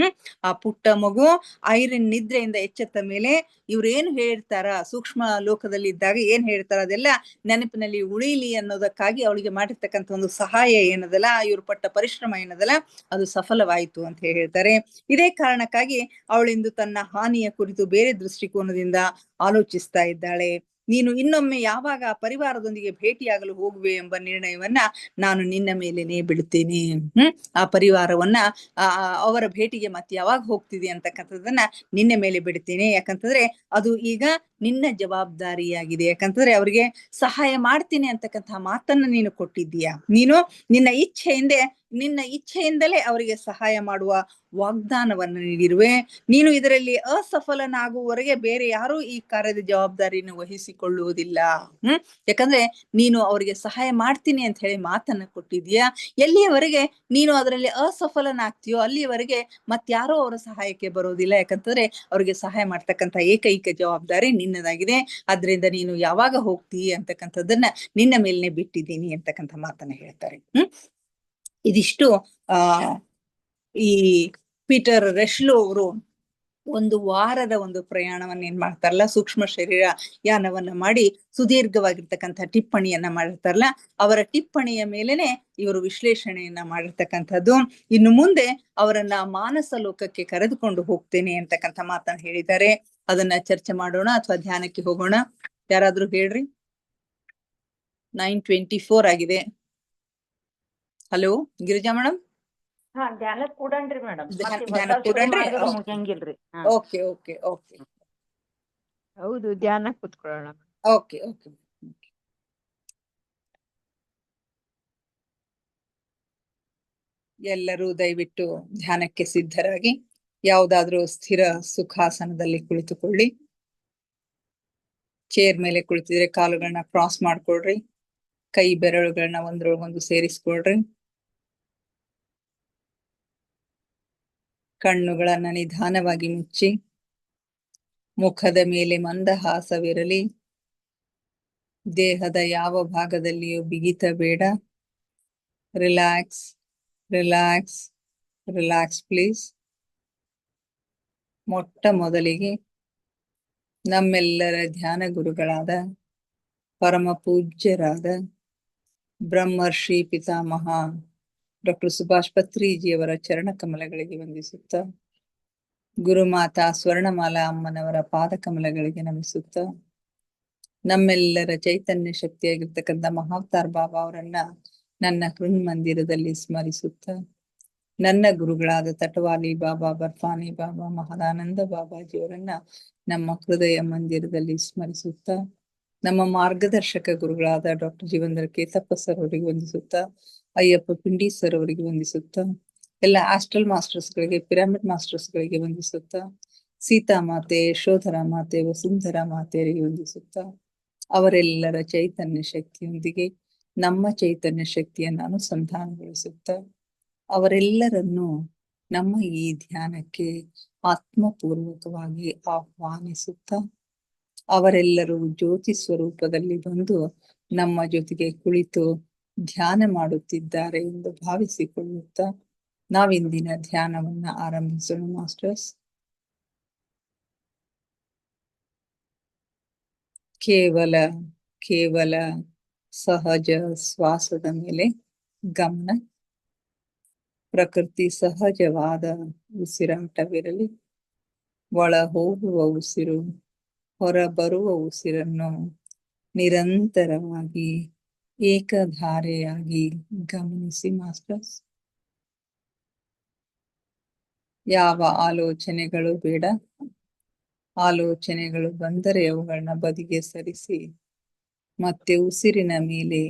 Speaker 1: ಆ ಪುಟ್ಟ ಮಗು ಐರಿನ್ ನಿದ್ರೆಯಿಂದ ಎಚ್ಚೆತ್ತ ಮೇಲೆ ಇವ್ರೇನು ಹೇಳಿರ್ತಾರ, ಸೂಕ್ಷ್ಮ ಲೋಕದಲ್ಲಿ ಇದ್ದಾಗ ಏನ್ ಹೇಳ್ತಾರ ಅದೆಲ್ಲ ನೆನಪಿನಲ್ಲಿ ಉಳಿಲಿ ಅನ್ನೋದಕ್ಕಾಗಿ ಅವಳಿಗೆ ಮಾಡಿರ್ತಕ್ಕಂಥ ಒಂದು ಸಹಾಯ ಏನದಲ್ಲ, ಇವ್ರು ಪಟ್ಟ ಪರಿಶ್ರಮ ಏನದಲ್ಲ, ಅದು ಸಫಲವಾಯಿತು ಅಂತ ಹೇಳ್ತಾರೆ. ಇದೇ ಕಾರಣಕ್ಕಾಗಿ ಅವಳಿಂದು ತನ್ನ ಹಾನಿಯ ಕುರಿತು ಬೇರೆ ದೃಷ್ಟಿಕೋನದಿಂದ ಆಲೋಚಿಸ್ತಾ ಇದ್ದಾಳೆ. ನೀನು ಇನ್ನೊಮ್ಮೆ ಯಾವಾಗ ಪರಿವಾರದೊಂದಿಗೆ ಭೇಟಿಯಾಗಲು ಹೋಗುವೆ ಎಂಬ ನಿರ್ಣಯವನ್ನ ನಾನು ನಿನ್ನ ಮೇಲೇನೆ ಬಿಡುತ್ತೇನೆ. ಆ ಪರಿವಾರವನ್ನ ಅವರ ಭೇಟಿಗೆ ಮತ್ತೆ ಯಾವಾಗ ಹೋಗ್ತಿದೆ ಅಂತಕ್ಕಂಥದ್ದನ್ನ ನಿನ್ನ ಮೇಲೆ ಬಿಡುತ್ತೇನೆ. ಯಾಕಂತಂದ್ರೆ ಅದು ಈಗ ನಿನ್ನ ಜವಾಬ್ದಾರಿಯಾಗಿದೆ. ಯಾಕಂತಂದ್ರೆ ಅವ್ರಿಗೆ ಸಹಾಯ ಮಾಡ್ತೀನಿ ಅಂತಕ್ಕಂಥ ಮಾತನ್ನ ನೀನು ಕೊಟ್ಟಿದ್ದೀಯಾ. ನೀನು ನಿನ್ನ ಇಚ್ಛೆಯಿಂದ ನಿನ್ನ ಇಚ್ಛೆಯಿಂದಲೇ ಅವರಿಗೆ ಸಹಾಯ ಮಾಡುವ ವಾಗ್ದಾನವನ್ನು ನೀಡಿರುವೆ. ನೀನು ಇದರಲ್ಲಿ ಅಸಫಲನಾಗುವವರೆಗೆ ಬೇರೆ ಯಾರೂ ಈ ಕಾರ್ಯದ ಜವಾಬ್ದಾರಿಯನ್ನು ವಹಿಸಿಕೊಳ್ಳುವುದಿಲ್ಲ. ಯಾಕಂದ್ರೆ ನೀನು ಅವರಿಗೆ ಸಹಾಯ ಮಾಡ್ತೀನಿ ಅಂತ ಹೇಳಿ ಮಾತನ್ನ ಕೊಟ್ಟಿದ್ಯಾ. ಎಲ್ಲಿಯವರೆಗೆ ನೀನು ಅದರಲ್ಲಿ ಅಸಫಲನಾಗ್ತೀಯೋ ಅಲ್ಲಿಯವರೆಗೆ ಮತ್ಯಾರೋ ಅವರ ಸಹಾಯಕ್ಕೆ ಬರೋದಿಲ್ಲ. ಯಾಕಂತಂದ್ರೆ ಅವ್ರಿಗೆ ಸಹಾಯ ಮಾಡ್ತಕ್ಕಂಥ ಏಕೈಕ ಜವಾಬ್ದಾರಿ ನಿನ್ನದಾಗಿದೆ. ಆದ್ರಿಂದ ನೀನು ಯಾವಾಗ ಹೋಗ್ತೀಯ ಅಂತಕ್ಕಂಥದ್ದನ್ನ ನಿನ್ನ ಮೇಲ್ನೆ ಬಿಟ್ಟಿದ್ದೀನಿ ಅಂತಕ್ಕಂಥ ಮಾತನ್ನ ಹೇಳ್ತಾರೆ. ಇದಿಷ್ಟು ಈ ಪೀಟರ್ ರೆಶ್ಲೋ ಅವರು ಒಂದು ವಾರದ ಒಂದು ಪ್ರಯಾಣವನ್ನ ಏನ್ ಮಾಡ್ತಾರಲ್ಲ, ಸೂಕ್ಷ್ಮ ಶರೀರ ಯಾನವನ್ನ ಮಾಡಿ ಸುದೀರ್ಘವಾಗಿರ್ತಕ್ಕಂಥ ಟಿಪ್ಪಣಿಯನ್ನ ಮಾಡಿರ್ತಾರಲ್ಲ, ಅವರ ಟಿಪ್ಪಣಿಯ ಮೇಲೆನೆ ಇವರು ವಿಶ್ಲೇಷಣೆಯನ್ನ ಮಾಡಿರ್ತಕ್ಕಂಥದ್ದು. ಇನ್ನು ಮುಂದೆ ಅವರನ್ನ ಮಾನಸ ಲೋಕಕ್ಕೆ ಕರೆದುಕೊಂಡು ಹೋಗ್ತೇನೆ ಅಂತಕ್ಕಂಥ ಮಾತನ್ನ ಹೇಳಿದ್ದಾರೆ. ಅದನ್ನ ಚರ್ಚೆ ಮಾಡೋಣ ಅಥವಾ ಧ್ಯಾನಕ್ಕೆ ಹೋಗೋಣ? ಯಾರಾದ್ರೂ ಹೇಳ್ರಿ. 9:24 ಆಗಿದೆ. Hello Girija madam.
Speaker 2: ಧ್ಯಾನ ಕೂಡನ್ರಿ ಮೇಡಮ್.
Speaker 1: ಧ್ಯಾನ ಕೂಡನ್ರಿ?
Speaker 2: ಮುಗಿಯಂಗಿಲ್ರಿ.
Speaker 1: Okay okay okay.
Speaker 2: ಹೌದು, ಧ್ಯಾನ ಕೂತ್ಕೊಳ್ಳೋಣ.
Speaker 1: Okay okay. ಎಲ್ಲರೂ ದಯವಿಟ್ಟು ಧ್ಯಾನಕ್ಕೆ ಸಿದ್ಧರಾಗಿ ಯಾವುದಾದ್ರೂ ಸ್ಥಿರ ಸುಖಾಸನದಲ್ಲಿ ಕುಳಿತುಕೊಳ್ಳಿ. ಚೇರ್ ಮೇಲೆ ಕುಳಿತಿದ್ರೆ ಕಾಲುಗಳನ್ನ ಕ್ರಾಸ್ ಮಾಡ್ಕೊಳ್ರಿ. ಕೈ ಬೆರಳುಗಳನ್ನ ಒಂದ್ರೊಳಗೊಂದು ಸೇರಿಸ್ಕೊಳ್ರಿ. ಕಣ್ಣುಗಳನ್ನ ನಿಧಾನವಾಗಿ ಮುಚ್ಚಿ. ಮುಖದ ಮೇಲೆ ಮಂದಹಾಸವಿರಲಿ. ದೇಹದ ಯಾವ ಭಾಗದಲ್ಲಿಯೂ ಬಿಗಿತ ಬೇಡ. Relax relax relax please. ಮೊಟ್ಟ ಮೊದಲಿಗೆ ನಮ್ಮೆಲ್ಲರ ಧ್ಯಾನ ಗುರುಗಳಾದ ಪರಮ ಪೂಜ್ಯರಾದ ಬ್ರಹ್ಮರ್ಷಿ ಪಿತಾಮಹ ಡಾಕ್ಟರ್ ಸುಭಾಷ್ ಪತ್ರಿಜಿಯವರ ಚರಣ ಕಮಲಗಳಿಗೆ ವಂದಿಸುತ್ತ, ಗುರುಮಾತಾ ಸ್ವರ್ಣಮಾಲಾ ಅಮ್ಮನವರ ಪಾದ ಕಮಲಗಳಿಗೆ ನಮಿಸುತ್ತ, ನಮ್ಮೆಲ್ಲರ ಚೈತನ್ಯ ಶಕ್ತಿಯಾಗಿರ್ತಕ್ಕಂಥ ಮಹಾವತಾರ್ ಬಾಬಾ ಅವರನ್ನ ನನ್ನ ಹೃನ್ಮಂದಿರದಲ್ಲಿ ಸ್ಮರಿಸುತ್ತ, ನನ್ನ ಗುರುಗಳಾದ ತಟವಾಲಿ ಬಾಬಾ, ಬರ್ಫಾನಿ ಬಾಬಾ, ಮಹದಾನಂದ ಬಾಬಾಜಿಯವರನ್ನ ನಮ್ಮ ಹೃದಯ ಮಂದಿರದಲ್ಲಿ ಸ್ಮರಿಸುತ್ತ, ನಮ್ಮ ಮಾರ್ಗದರ್ಶಕ ಗುರುಗಳಾದ ಡಾಕ್ಟರ್ ಜೀವಂದ್ರ ಕೇತಪ್ಪ ಸರ್ ಅವರಿಗೆ ವಂದಿಸುತ್ತ, ಅಯ್ಯಪ್ಪ ಪಿಂಡಿ ಸರ್ ಅವರಿಗೆ ವಂದಿಸುತ್ತ, ಎಲ್ಲ ಆಸ್ಟ್ರಲ್ ಮಾಸ್ಟರ್ಸ್ ಗಳಿಗೆ, ಪಿರಮಿಡ್ ಮಾಸ್ಟರ್ಸ್ ಗಳಿಗೆ ವಂದಿಸುತ್ತ, ಸೀತಾ ಮಾತೆ, ಯಶೋಧರ ಮಾತೆ, ವಸುಂಧರ ಮಾತೆಯರಿಗೆ ವಂದಿಸುತ್ತ, ಅವರೆಲ್ಲರ ಚೈತನ್ಯ ಶಕ್ತಿಯೊಂದಿಗೆ ನಮ್ಮ ಚೈತನ್ಯ ಶಕ್ತಿಯನ್ನು ಅನುಸಂಧಾನಗೊಳಿಸುತ್ತ, ಅವರೆಲ್ಲರನ್ನು ನಮ್ಮ ಈ ಧ್ಯಾನಕ್ಕೆ ಆತ್ಮಪೂರ್ವಕವಾಗಿ ಆಹ್ವಾನಿಸುತ್ತ, ಅವರೆಲ್ಲರೂ ಜ್ಯೋತಿ ಸ್ವರೂಪದಲ್ಲಿ ಬಂದು ನಮ್ಮ ಜೊತೆಗೆ ಕುಳಿತು ಧ್ಯಾನ ಮಾಡುತ್ತಿದ್ದಾರೆ ಎಂದು ಭಾವಿಸಿಕೊಳ್ಳುತ್ತ ನಾವಿಂದಿನ ಧ್ಯಾನವನ್ನ ಆರಂಭಿಸೋಣ ಮಾಸ್ಟರ್ಸ್. ಕೇವಲ ಸಹಜ ಶ್ವಾಸದ ಮೇಲೆ ಗಮನ. ಪ್ರಕೃತಿ ಸಹಜವಾದ ಉಸಿರಾಟವಿರಲಿ. ಒಳ ಹೋಗುವ ಉಸಿರು, ಹೊರ ಬರುವ ಉಸಿರನ್ನು ನಿರಂತರವಾಗಿ ಏಕಧಾರೆಯಾಗಿ ಗಮನಿಸಿ ಮಾಸ್ಟರ್ಸ್. ಯಾವ ಆಲೋಚನೆಗಳು ಬೇಡ. ಆಲೋಚನೆಗಳು ಬಂದರೆ ಅವುಗಳನ್ನ ಬದಿಗೆ ಸರಿಸಿ ಮತ್ತೆ ಉಸಿರಿನ ಮೇಲೆ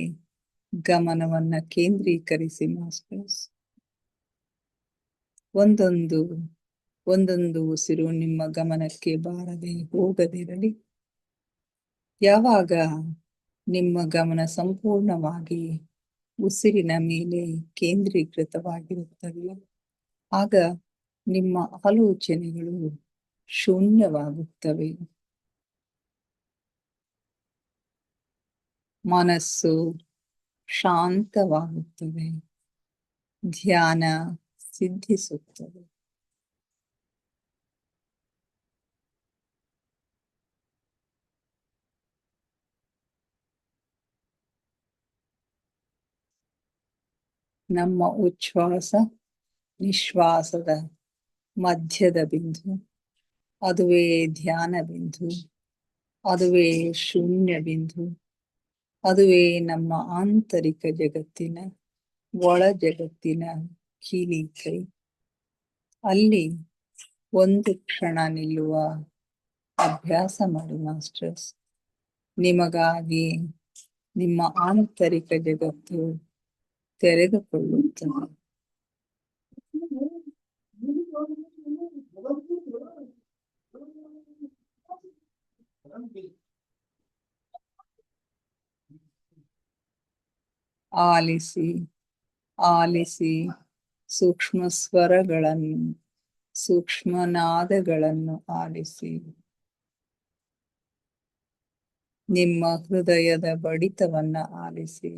Speaker 1: ಗಮನವನ್ನ ಕೇಂದ್ರೀಕರಿಸಿ ಮಾಸ್ಟರ್ಸ್. ಒಂದೊಂದು ಉಸಿರು ನಿಮ್ಮ ಗಮನಕ್ಕೆ ಬಾರದೆ ಹೋಗದಿರಲಿ. ಯಾವಾಗ ನಿಮ್ಮ ಗಮನ ಸಂಪೂರ್ಣವಾಗಿ ಉಸಿರಿನ ಮೇಲೆ ಕೇಂದ್ರೀಕೃತವಾಗಿರುತ್ತದೆಯೋ ಆಗ ನಿಮ್ಮ ಆಲೋಚನೆಗಳು ಶೂನ್ಯವಾಗುತ್ತವೆ. ಮನಸ್ಸು ಶಾಂತವಾಗುತ್ತದೆ. ಧ್ಯಾನ ಸಿದ್ಧಿಸುತ್ತದೆ. ನಮ್ಮ ಉಚ್ಛ್ವಾಸ ನಿಶ್ವಾಸದ ಮಧ್ಯದ ಬಿಂದು, ಅದುವೇ ಧ್ಯಾನ ಬಿಂದು, ಅದುವೇ ಶೂನ್ಯ ಬಿಂದು, ಅದುವೇ ನಮ್ಮ ಆಂತರಿಕ ಜಗತ್ತಿನ ಒಳ ಜಗತ್ತಿನ ಕೀಲಿಕೈ. ಅಲ್ಲಿ ಒಂದು ಕ್ಷಣ ನಿಲ್ಲುವ ಅಭ್ಯಾಸ ಮಾಡಿ ಮಾಸ್ಟರ್ಸ್. ನಿಮಗಾಗಿ ನಿಮ್ಮ ಆಂತರಿಕ ಜಗತ್ತು ತೆರೆದುಕೊಳ್ಳುತ್ತದೆ. ಆಲಿಸಿ ಆಲಿಸಿ ಸೂಕ್ಷ್ಮ ಸ್ವರಗಳನ್ನು, ಸೂಕ್ಷ್ಮ ನಾದಗಳನ್ನು ಆಲಿಸಿ. ನಿಮ್ಮ ಹೃದಯದ ಬಡಿತವನ್ನ ಆಲಿಸಿ,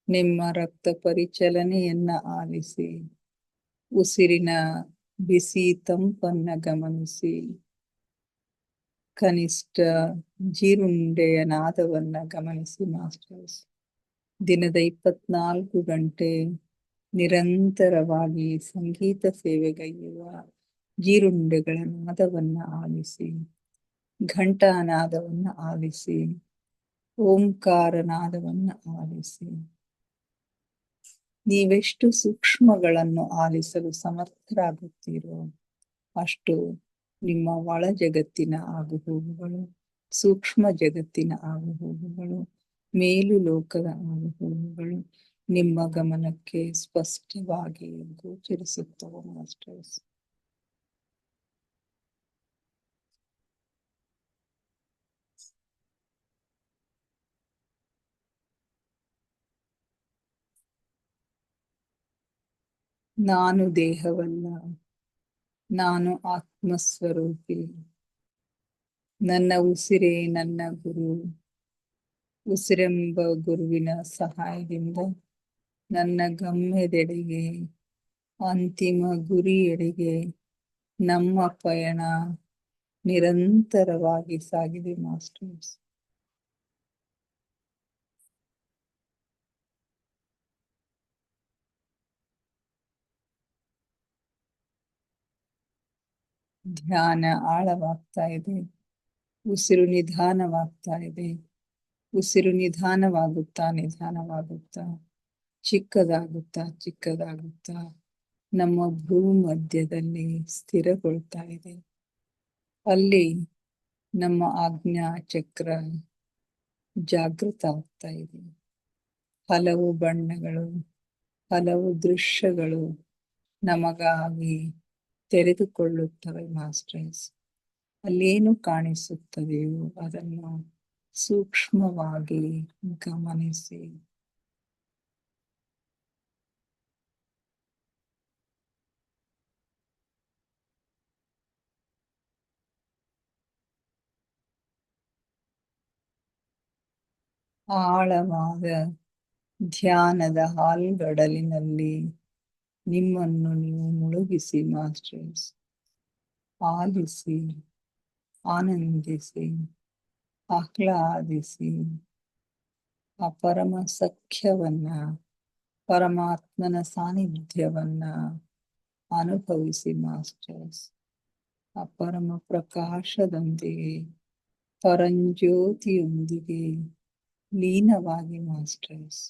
Speaker 1: ನಿಮ್ಮ ರಕ್ತ ಪರಿಚಲನೆಯನ್ನ ಆಲಿಸಿ, ಉಸಿರಿನ ಬಿಸಿ ತಂಪನ್ನ ಗಮನಿಸಿ, ಕನಿಷ್ಠ ಜೀರುಂಡೆಯ ನಾದವನ್ನ ಗಮನಿಸಿ ಮಾಸ್ಟರ್ಸ್. ದಿನದ 24 ಗಂಟೆ ನಿರಂತರವಾಗಿ ಸಂಗೀತ ಸೇವೆಗೈಯುವ ಜೀರುಂಡೆಗಳ ನಾದವನ್ನ ಆಲಿಸಿ, ಘಂಟಾನಾದವನ್ನ ಆಲಿಸಿ, ಓಂಕಾರ ನಾದವನ್ನ ಆಲಿಸಿ. ನೀವೆಷ್ಟು ಸೂಕ್ಷ್ಮಗಳನ್ನು ಆಲಿಸಲು ಸಮರ್ಥರಾಗುತ್ತೀರೋ ಅಷ್ಟು ನಿಮ್ಮ ಒಳ ಜಗತ್ತಿನ ಆಗುಹೋಗುಗಳು, ಸೂಕ್ಷ್ಮ ಜಗತ್ತಿನ ಆಗುಹೋಗುಗಳು, ಮೇಲು ಲೋಕದ ಆಗುಹೋಗುಗಳು ನಿಮ್ಮ ಗಮನಕ್ಕೆ ಸ್ಪಷ್ಟವಾಗಿ ಗೋಚರಿಸುತ್ತವೆ ಮಾಸ್ಟರ್ಸ್. ನಾನು ದೇಹವಲ್ಲ, ನಾನು ಆತ್ಮಸ್ವರೂಪಿ. ನನ್ನ ಉಸಿರೇ ನನ್ನ ಗುರು. ಉಸಿರೆಂಬ ಗುರುವಿನ ಸಹಾಯದಿಂದ ನನ್ನ ಗಮ್ಯದೆಡೆಗೆ, ಅಂತಿಮ ಗುರಿಯೆಡೆಗೆ ನಮ್ಮ ಪಯಣ ನಿರಂತರವಾಗಿ ಸಾಗಿದೆ ಮಾಸ್ಟರ್ಸ್. ಧ್ಯಾನ ಆಳವಾಗ್ತಾ ಇದೆ, ಉಸಿರು ನಿಧಾನವಾಗ್ತಾ ಇದೆ. ಉಸಿರು ನಿಧಾನವಾಗುತ್ತಾ ನಿಧಾನವಾಗುತ್ತಾ ಚಿಕ್ಕದಾಗುತ್ತಾ ಚಿಕ್ಕದಾಗುತ್ತಾ ನಮ್ಮ ಭೂಮಧ್ಯದಲ್ಲಿ ಸ್ಥಿರಗೊಳ್ತಾ ಇದೆ. ಅಲ್ಲಿ ನಮ್ಮ ಆಜ್ಞಾ ಚಕ್ರ ಜಾಗೃತ ಆಗ್ತಾ ಇದೆ. ಹಲವು ಬಣ್ಣಗಳು, ಹಲವು ದೃಶ್ಯಗಳು ನಮಗಾಗಿ ತೆರೆದುಕೊಳ್ಳುತ್ತವೆ ಮಾಸ್ಟರ್ಸ್. ಅಲ್ಲೇನು ಕಾಣಿಸುತ್ತದೆಯೋ ಅದನ್ನು ಸೂಕ್ಷ್ಮವಾಗಿ ಗಮನಿಸಿ. ಆಳವಾದ ಧ್ಯಾನದ ಹಾಲ್ಗಡಲಿನಲ್ಲಿ ನಿಮ್ಮನ್ನು ನೀವು ಮುಳುಗಿಸಿ ಮಾಸ್ಟರ್ಸ್. ಆಲಿಸಿ, ಆನಂದಿಸಿ, ಆಹ್ಲಾದಿಸಿ. ಆ ಪರಮ ಸಖ್ಯವನ್ನ, ಪರಮಾತ್ಮನ ಸಾನ್ನಿಧ್ಯವನ್ನ ಅನುಭವಿಸಿ ಮಾಸ್ಟರ್ಸ್. ಆ ಪರಮ ಪ್ರಕಾಶದೊಂದಿಗೆ, ಪರಂಜ್ಯೋತಿಯೊಂದಿಗೆ ಲೀನವಾಗಿ ಮಾಸ್ಟರ್ಸ್.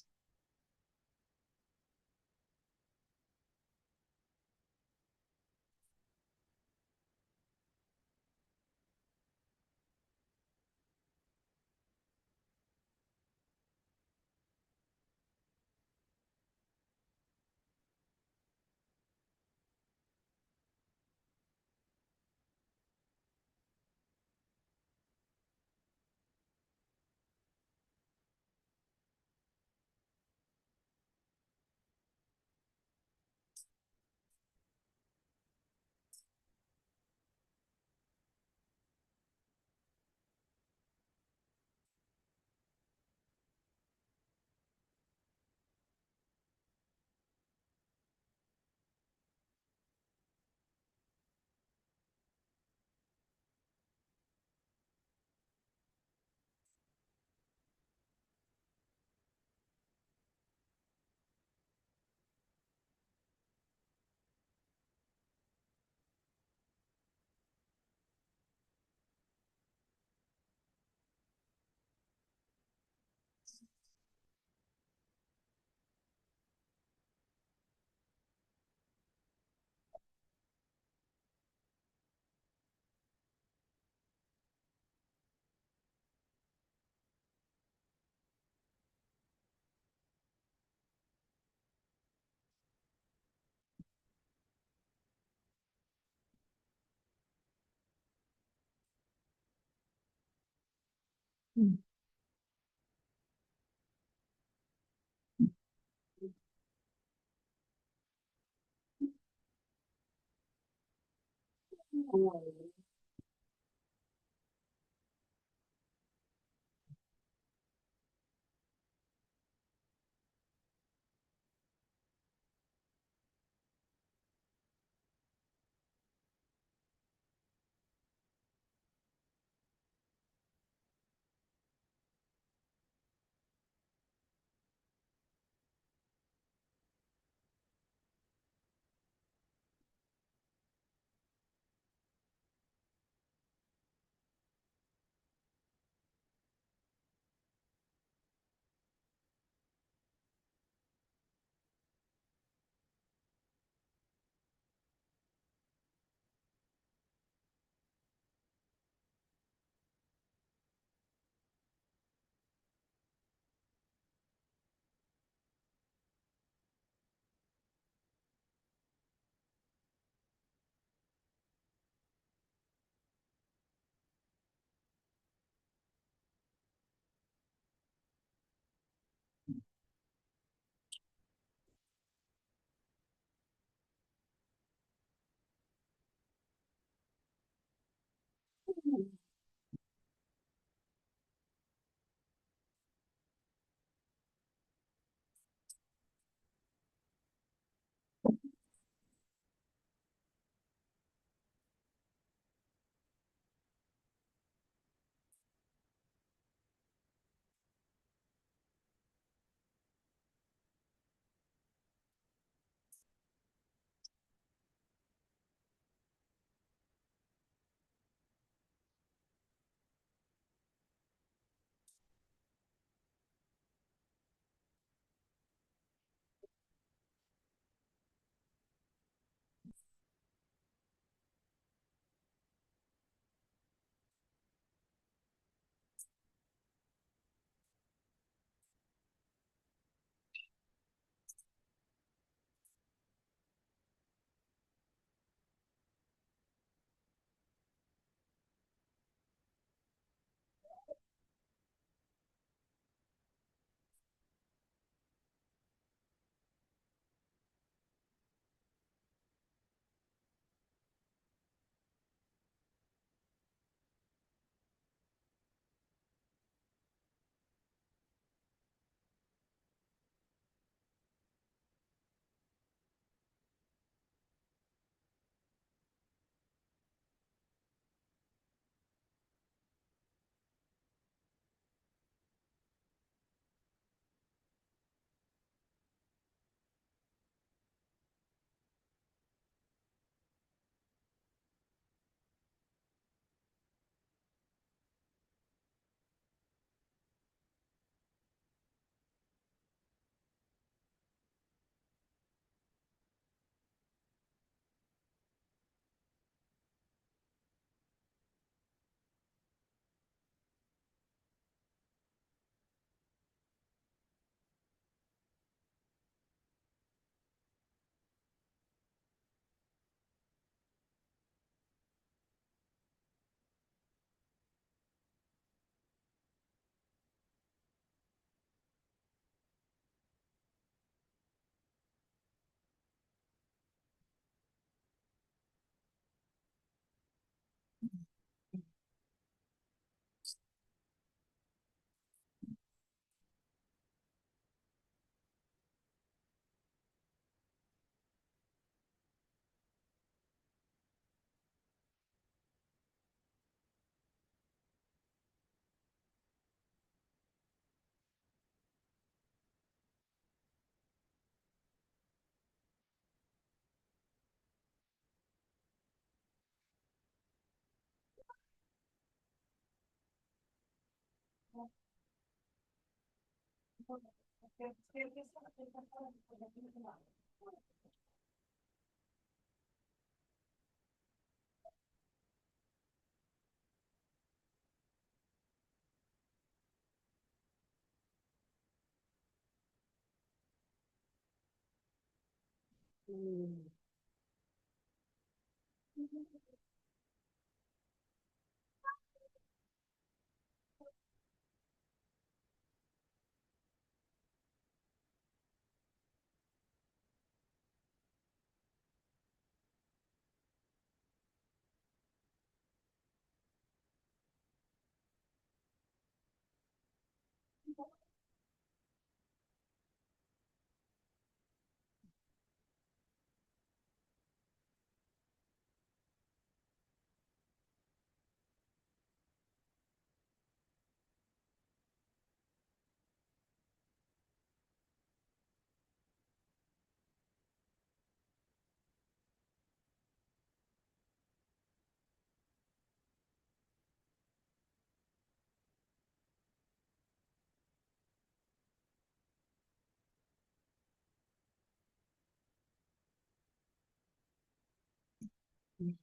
Speaker 1: ಹ್ಮ್.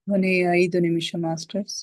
Speaker 1: ಕೊನೆಯ 5 ನಿಮಿಷ ಮಾಸ್ಟರ್ಸ್.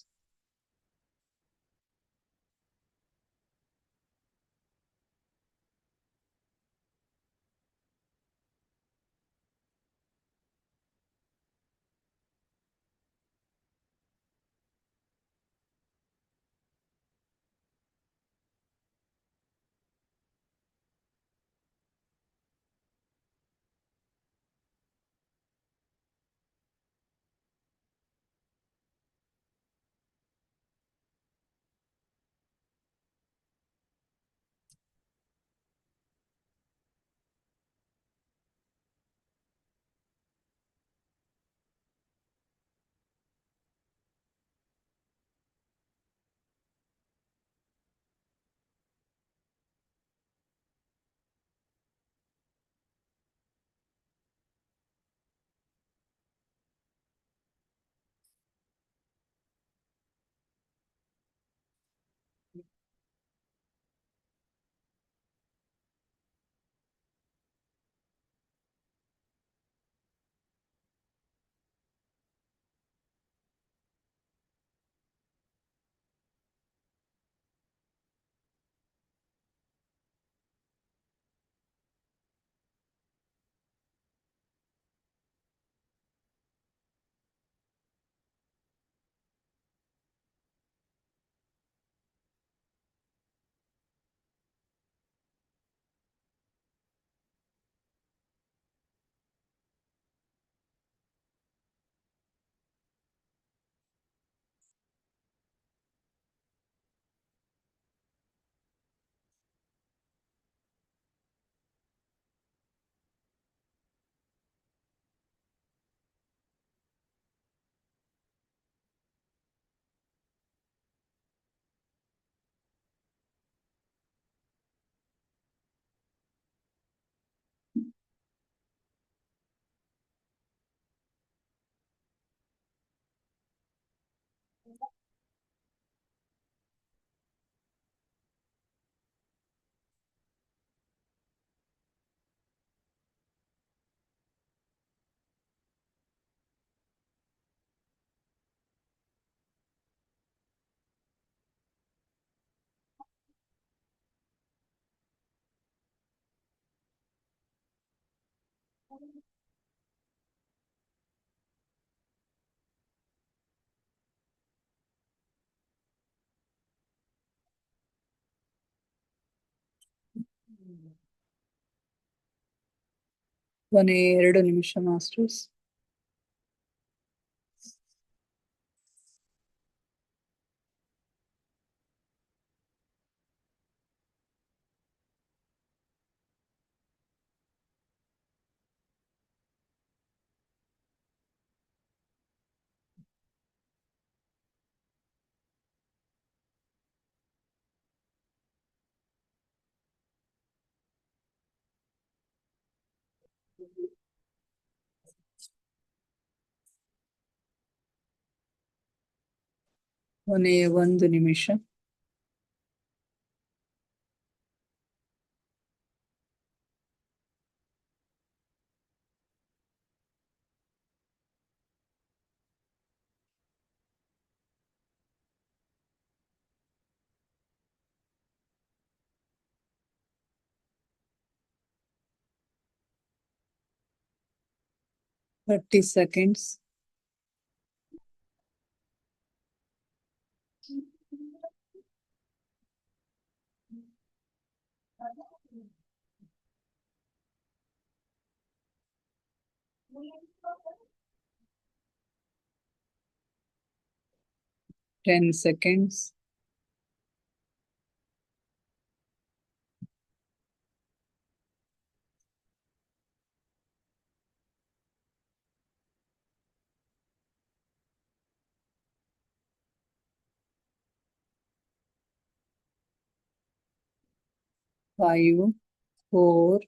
Speaker 1: ಕೊನೆಯ 2 ನಿಮಿಷ ಮಾಸ್ಟರ್ಸ್. ಕೊನೆಯ 1 ನಿಮಿಷ. Thirty seconds. Ten seconds. Five, four,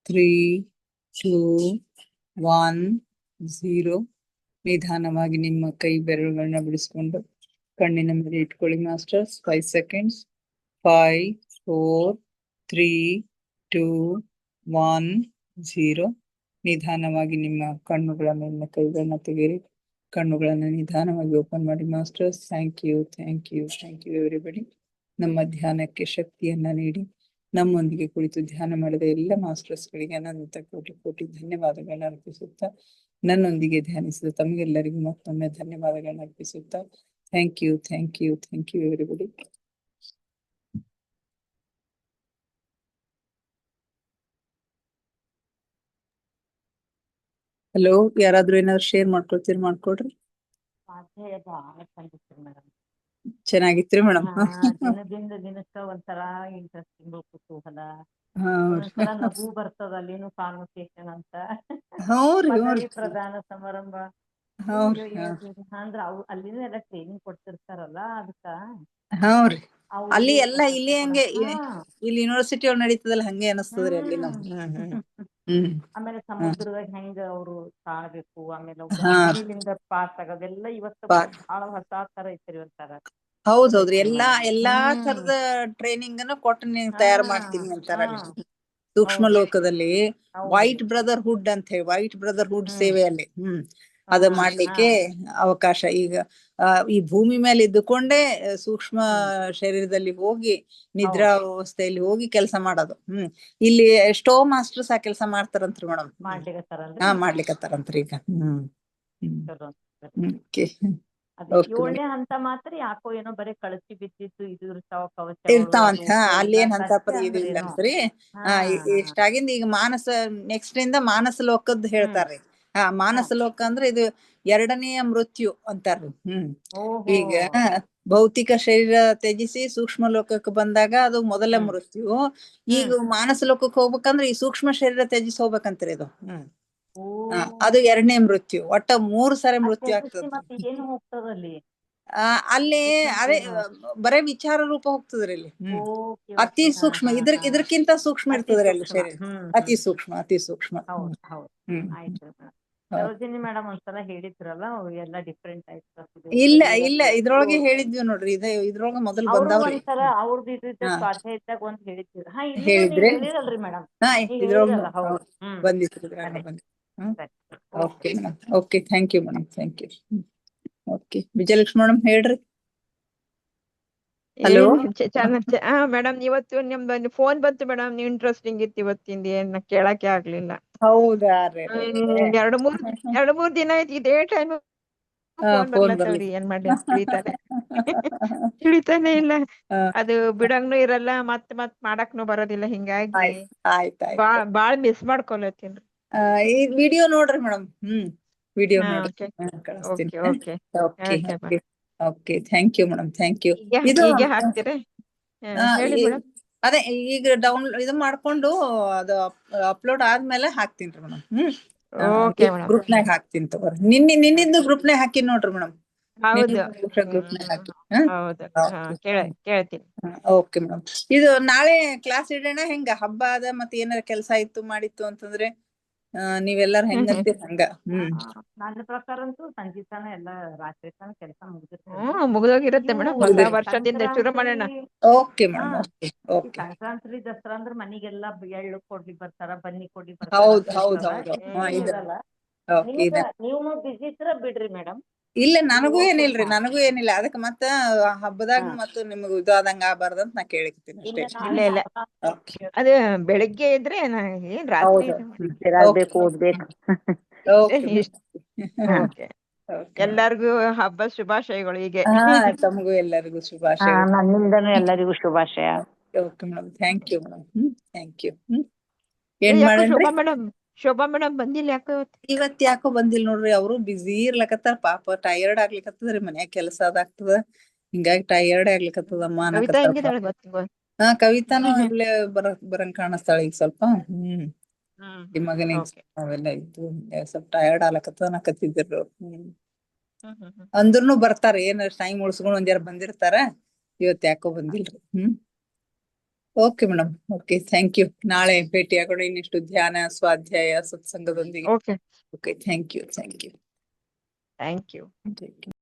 Speaker 1: three, two, one, zero. ನಿಧಾನವಾಗಿ ನಿಮ್ಮ ಕೈ ಬೆರಳುಗಳನ್ನ ಬಿಡಿಸ್ಕೊಂಡು ಕಣ್ಣಿನ ಮೇಲೆ ಇಟ್ಕೊಳ್ಳಿ ಮಾಸ್ಟರ್ಸ್. 5 seconds. 5, 4, 3, 2, 1, 0. ನಿಧಾನವಾಗಿ ನಿಮ್ಮ ಕಣ್ಣುಗಳ ಮೇಲಿನ ಕೈಗಳನ್ನ ತೆಗೆಯಿರಿ. ಕಣ್ಣುಗಳನ್ನ ನಿಧಾನವಾಗಿ ಓಪನ್ ಮಾಡಿ masters. Thank you, thank you, thank you everybody. ನಮ್ಮ ಧ್ಯಾನಕ್ಕೆ ಶಕ್ತಿಯನ್ನ ನೀಡಿ ನಮ್ಮೊಂದಿಗೆ ಕುಳಿತು ಧ್ಯಾನ ಮಾಡಿದ ಎಲ್ಲ ಮಾಸ್ಟರ್ಸ್ಗಳಿಗೆ ಅನಂತ ಕೋಟಿ ಕೋಟಿ ಧನ್ಯವಾದಗಳನ್ನ ಅರ್ಪಿಸುತ್ತಾ, ನನ್ನೊಂದಿಗೆ ಧ್ಯಾನಿಸಿದ ತಮಗೆಲ್ಲರಿಗೂ ಮತ್ತೊಮ್ಮೆ ಧನ್ಯವಾದಗಳನ್ನ ಅರ್ಪಿಸುತ್ತಾ, thank you, thank you, thank you everybody. Hello, ಯಾರಾದ್ರೂ ಏನಾದ್ರು ಶೇರ್ ಮಾಡ್ಕೊಳ್ತೀರಿ ಮಾಡ್ಕೊಡ್ರಿ.
Speaker 2: ಸ್ವಾಧ್ಯಾಯ ಬಹಳ ಚಂದಿತ್ತು ಮೇಡಮ್.
Speaker 1: ಚೆನ್ನಾಗಿತ್ರಿ ಮೇಡಮ್.
Speaker 2: ದಿನದಿಂದ ದಿನಕ್ಕ ಒಂಥರ ಇಂಟ್ರೆಸ್ಟಿಂಗ್ ಕುತೂಹಲ,
Speaker 1: ಹಾ
Speaker 2: ಒಂದೊಂದ್ಸಲ ನಗು ಬರ್ತದ. ಅಲ್ಲಿನೂ ಕಾನ್ವರ್ಸೇಷನ್ ಅಂತ
Speaker 1: ಹೌದ್ರಿ,
Speaker 2: ಪದವಿ
Speaker 1: ಹೌದ್ರಿ,
Speaker 2: ಪ್ರದಾನ ಸಮಾರಂಭ
Speaker 1: ಹೌದ್ರಿ,
Speaker 2: ಅಂದ್ರ ಅವು ಅಲ್ಲಿನೂ ಎಲ್ಲ ಟ್ರೈನಿಂಗ್ ಕೊಡ್ತಿರ್ತಾರಲ್ಲ, ಅದಕ್ಕ
Speaker 1: ಹೌದ್ರಿ.
Speaker 2: ಅವು
Speaker 1: ಅಲ್ಲಿ
Speaker 2: ಇದು
Speaker 1: ಎಲ್ಲ ಇಲ್ಲಿ ಹಂಗೆ ಇಲ್ಲಿ ಯೂನಿವರ್ಸಿಟಿ ಒಳಗ್ ನಡೀತದಲ್ಲ ಹಂಗೆ ಅನಿಸ್ತದ್ರಿ ಅಲ್ಲಿ ನಾವು.
Speaker 2: ಆಮೇಲೆ ಸಮುದ್ರದಾಗ ಹೆಂಗ ಅವ್ರು ತಾಳ್ಬೇಕು, ಆಮೇಲೆ
Speaker 1: ಹಾ.
Speaker 2: ಅಗ್ನಿಲಿಂದ ಪಾಸ್ ಆಗೋದೆಲ್ಲ ಇವತ್ತು ಬಹಳ ಹೊಸ ತರ ಐತ್ರಿ ಒಂಥರ.
Speaker 1: ಹೌದೌದ್ರಿ, ಎಲ್ಲಾ ತರದ ಟ್ರೈನಿಂಗ್ ಅನ್ನು ಕೊಟ್ಟು ನೀವು ತಯಾರು ಮಾಡ್ತೀನಿ ಅಂತಾರ. ಸೂಕ್ಷ್ಮ ಲೋಕದಲ್ಲಿ ವೈಟ್ ಬ್ರದರ್ಹುಡ್ ಅಂತ ಹೇಳಿ, ವೈಟ್ ಬ್ರದರ್ಹುಡ್ ಸೇವೆಯಲ್ಲಿ ಅದ ಮಾಡ್ಲಿಕ್ಕೆ ಅವಕಾಶ. ಈಗ ಈ ಭೂಮಿ ಮೇಲೆ ಇದ್ದುಕೊಂಡೇ ಸೂಕ್ಷ್ಮ ಶರೀರದಲ್ಲಿ ಹೋಗಿ ನಿದ್ರಾ ವ್ಯವಸ್ಥೆಯಲ್ಲಿ ಹೋಗಿ ಕೆಲಸ ಮಾಡೋದು. ಇಲ್ಲಿ ಎಷ್ಟೋ ಮಾಸ್ಟರ್ಸ್ ಆ ಕೆಲಸ ಮಾಡ್ತಾರಂತ್ರಿ ಮೇಡಮ್. ಮಾಡ್ಲಿಕತ್ತಾರಂತ್ರಿ ಈಗ.
Speaker 2: ಏಳನೇ ಹಂತ ಮಾತ್ರ ಯಾಕೋ ಏನೋ ಬರೀ ಕಳಚಿ ಬಿದ್ದಿದ್ದು ಇದು
Speaker 1: ಇರ್ತಾವಂತ. ಅಲ್ಲಿ ಏನ್ ಹಂತ ಪರಿ ಇದು ಇಲ್ಲ ಅಂತ್ರಿ. ಇಷ್ಟಾಗಿಂದ ಈಗ ಮಾನಸ ನೆಕ್ಸ್ಟ್ ಇಂದ ಮಾನಸ ಲೋಕದ್ ಹೇಳ್ತಾರ್ರಿ. ಮಾನಸ ಲೋಕ ಅಂದ್ರೆ ಇದು 2ನೇ ಮೃತ್ಯು ಅಂತಾರ್ರಿ. ಈಗ ಭೌತಿಕ ಶರೀರ ತ್ಯಜಿಸಿ ಸೂಕ್ಷ್ಮ ಲೋಕಕ್ಕೆ ಬಂದಾಗ ಅದು ಮೊದಲ ಮೃತ್ಯು. ಈಗ ಮಾನಸ ಲೋಕಕ್ಕೆ ಹೋಗ್ಬೇಕಂದ್ರೆ ಈ ಸೂಕ್ಷ್ಮ ಶರೀರ ತ್ಯಜಿಸಿ ಹೋಗ್ಬೇಕಂತ್ರಿ ಇದು. ಅದು 2ನೇ ಮೃತ್ಯು. ಒಟ್ಟ 3 ಸಾರಿ ಮೃತ್ಯು ಆಗ್ತದ. ಅಲ್ಲಿ ಅದೇ ಬರೇ ವಿಚಾರ ರೂಪ ಹೋಗ್ತದ್ರಿ ಅಲ್ಲಿ. ಅತಿ ಸೂಕ್ಷ್ಮ, ಇದಕ್ಕಿಂತ ಸೂಕ್ಷ್ಮ ಇರ್ತದ್ರಿ ಅಲ್ಲಿ ಶರೀರ. ಅತಿ ಸೂಕ್ಷ್ಮ, ಅತಿ ಸೂಕ್ಷ್ಮ.
Speaker 2: ಸರೋಜಿನಿ ಮೇಡಮ್ ಒಂದ್ಸಲ ಹೇಳಿದ್ರಲ್ಲ, ಎಲ್ಲ ಡಿಫ್ರೆಂಟ್ ಆಯ್ತು.
Speaker 1: ಇಲ್ಲ ಇದ್ರೊಳಗೆ ಹೇಳಿದ್ವಿ ನೋಡ್ರಿ. ಇದ್ರೊಳಗ ಮೊದಲು ಬಂದವ್ರಿ.
Speaker 2: ಒಂದ್ಸಲ ಅವ್ರದ್ದು ಸ್ವಾಧ್ಯಾಯ ಇದ್ದಾಗ ಒಂದ್ ಹೇಳಿದ್ರು.
Speaker 1: ಹೇಳಿದ್ರಿ.
Speaker 2: ಹೇಳಿರಲ್ರಿ ಮೇಡಮ್,
Speaker 1: ಬಂದಿತ್ತು. Okay madam, okay, thank you madam, thank you. Okay, Vijayalakshmi madam ಹೇಳ್ರಿ. ಹಲೋ
Speaker 3: ಮೇಡಮ್, ಇವತ್ತು ನಿಮ್ದು ಫೋನ್ ಬಂತು ಮೇಡಮ್. ನೀವು ಇಂಟ್ರೆಸ್ಟಿಂಗ್ ಇತ್ತು ಇವತ್ತಿಂದ, ಏನ್ ಕೇಳಕ್ಕೆ ಆಗ್ಲಿಲ್ಲ.
Speaker 1: ಹೌದಾ?
Speaker 3: 2-3 ದಿನ ಆಯ್ತು ಇದೇ ಟೈಮ್ ಫೋನ್ ಬರ್ಲತ್ತವ್ರಿ. ಏನ್ ಮಾಡ್ಲಿ ತಿಳಿತಾನೆ ಇಲ್ಲ. ಅದು ಬಿಡಂಗ್ನು ಇರಲ್ಲ, ಮತ್ ಮಾಡಕ್ನು ಬರೋದಿಲ್ಲ. ಹಿಂಗಾಗಿ ಬಾಳ್ ಮಿಸ್ ಮಾಡ್ಕೊಳತ್ತೀನ್ರಿ.
Speaker 1: ಈ ವಿಡಿಯೋ ನೋಡ್ರಿ ಮೇಡಮ್. ವಿಡಿಯೋ ನೋಡ್ರಿ, ಕಳಿಸ್ತೀನಿ. Okay, thank you madam, thank you.
Speaker 3: ಈಗ ಹಾಕ್ತೀರಾ? ಹೇಳಿ ಮೇಡಮ್.
Speaker 1: ಅದೇ ಈಗ ಇದು ಮಾಡ್ಕೊಂಡು ಅದು ಅಪ್ಲೋಡ್ ಆದ್ಮೇಲೆ ಹಾಕ್ತೀನಿ ಮೇಡಮ್. ಗ್ರೂಪ್ನಾಗ ಹಾಕ್ತೀನಿ ತಗೋರಿ. ನಿನ್ನಿಂದು ಗ್ರೂಪ್ನಾಗ ಹಾಕಿನಿ ನೋಡ್ರಿ ಮೇಡಮ್. Okay madam. ಇದು ನಾಳೆ ಕ್ಲಾಸ್ ಇಡೋಣ ಹೆಂಗ? ಹಬ್ಬ ಅದ ಮತ್ತೆ ಏನಾರ ಕೆಲಸ ಇತ್ತು ಮಾಡಿತ್ತು ಅಂತಂದ್ರೆ ನೀವೆಲ್ಲಾರು ಹೆಂಗಂತೀರ ಹಂಗ.
Speaker 2: ನನ್ನ ಪ್ರಕಾರ ಅಂತೂ ಸಂಜೆ ತನ ಎಲ್ಲ ರಾತ್ರಿ ತನ ಕೆಲಸ
Speaker 3: ಮುಗಿದೋಗಿರುತ್ತೆ ಮೇಡಮ್. ಹೊಸ ವರ್ಷದಿಂದ ಶುರು ಮಾಡೋಣ.
Speaker 1: Okay madam, okay.
Speaker 2: Sankranti Dasara ಅಂದ್ರೆ ಮನಿಗೆಲ್ಲ ಎಳ್ಳು ಕೊಡ್ಲಿ ಬರ್ತಾರ, ಬನ್ನಿ ಕೊಡ್ಲಿ
Speaker 1: ಹೌದು.
Speaker 2: ನೀವು ಬಿಸಿ ಇದ್ರ ಬಿಡ್ರಿ ಮೇಡಮ್.
Speaker 1: ಇಲ್ಲ, ನನಗೂ ಏನಿಲ್ಲ. ಅದಕ್ಕೆ ಮತ್ತ ಹಬ್ಬದಾಗ ಮತ್ತು ನಿಮ್ಗೆ ಇದಾದಂಗ ಆಗ್ಬಾರ್ದಂತ ನಾ ಕೇಳಿಕ್ತೀನಿ ಅಷ್ಟೇ.
Speaker 3: ಇಲ್ಲ, ಅದು ಬೆಳಿಗ್ಗೆ ಇದ್ರೆ ಏನ್ ರಾತ್ರಿ
Speaker 2: ಓದ್ಬೇಕು.
Speaker 3: ಎಲ್ಲರಿಗೂ ಹಬ್ಬ ಶುಭಾಶಯಗಳು. ಈಗ
Speaker 1: ತಮಗೂ ಎಲ್ಲರಿಗೂ ಶುಭಾಶಯ.
Speaker 2: ನನ್ನಿಂದನೂ ಎಲ್ಲರಿಗೂ ಶುಭಾಶಯ.
Speaker 1: Okay madam, thank you madam, thank you. ಏನ್ ಮಾಡೋಣ?
Speaker 3: ಶೋಭಾ ಮೇಡಮ್ ಬಂದಿಲ್ಲ ಯಾಕೋ
Speaker 1: ಇವತ್ ಯಾಕೋ ಬಂದಿಲ್ಲ ನೋಡ್ರಿ. ಅವರು ಬಿಸಿ ಇರ್ಲಕತ್ತಾರ. ಪಾಪ ಟಯರ್ಡ್ ಆಗ್ಲಿಕತ್ತದ್ರಿ. ಮನ್ಯಾಗ ಕೆಲಸ ಅದಾಗ್ತದ, ಹಿಂಗಾಗಿ ಟಯರ್ಡ್ ಆಗ್ಲಿಕತ್ತದಮ್ಮ ಅನ್ನಕತ್ತಾರ. ಕವಿತಾನು ಇಲ್ಲೇ ಬರಂಗ್ ಕಾಣಿಸ್ತಾಳ ಈಗ ಸ್ವಲ್ಪ. ಈ ಮಗನಿಗೆ ಅವೆಲ್ಲ ಇದ್ದು ಸ್ವಲ್ಪ ಟಯರ್ಡ್ ಆಗ್ಲಕತ್ತದ ಅನ್ನಕತ್ತಿದ್ರು. ಅಂದ್ರೂನು ಬರ್ತಾರ, ಏನ್ ಟೈಮ್ ಉಳ್ಸ್ಕೊಂಡ್ ಒಂದ್ ಜರ ಬಂದಿರ್ತಾರ. ಇವತ್ ಯಾಕೋ ಬಂದಿಲ್ರಿ. Okay madam, okay, thank you. ನಾಳೆ ಭೇಟಿ ಆಗೋಣ ಇನ್ನಿಷ್ಟು ಧ್ಯಾನ, ಸ್ವಾಧ್ಯಾಯ, ಸತ್ಸಂಗದೊಂದಿಗೆ. Okay, thank you.
Speaker 3: Thank you.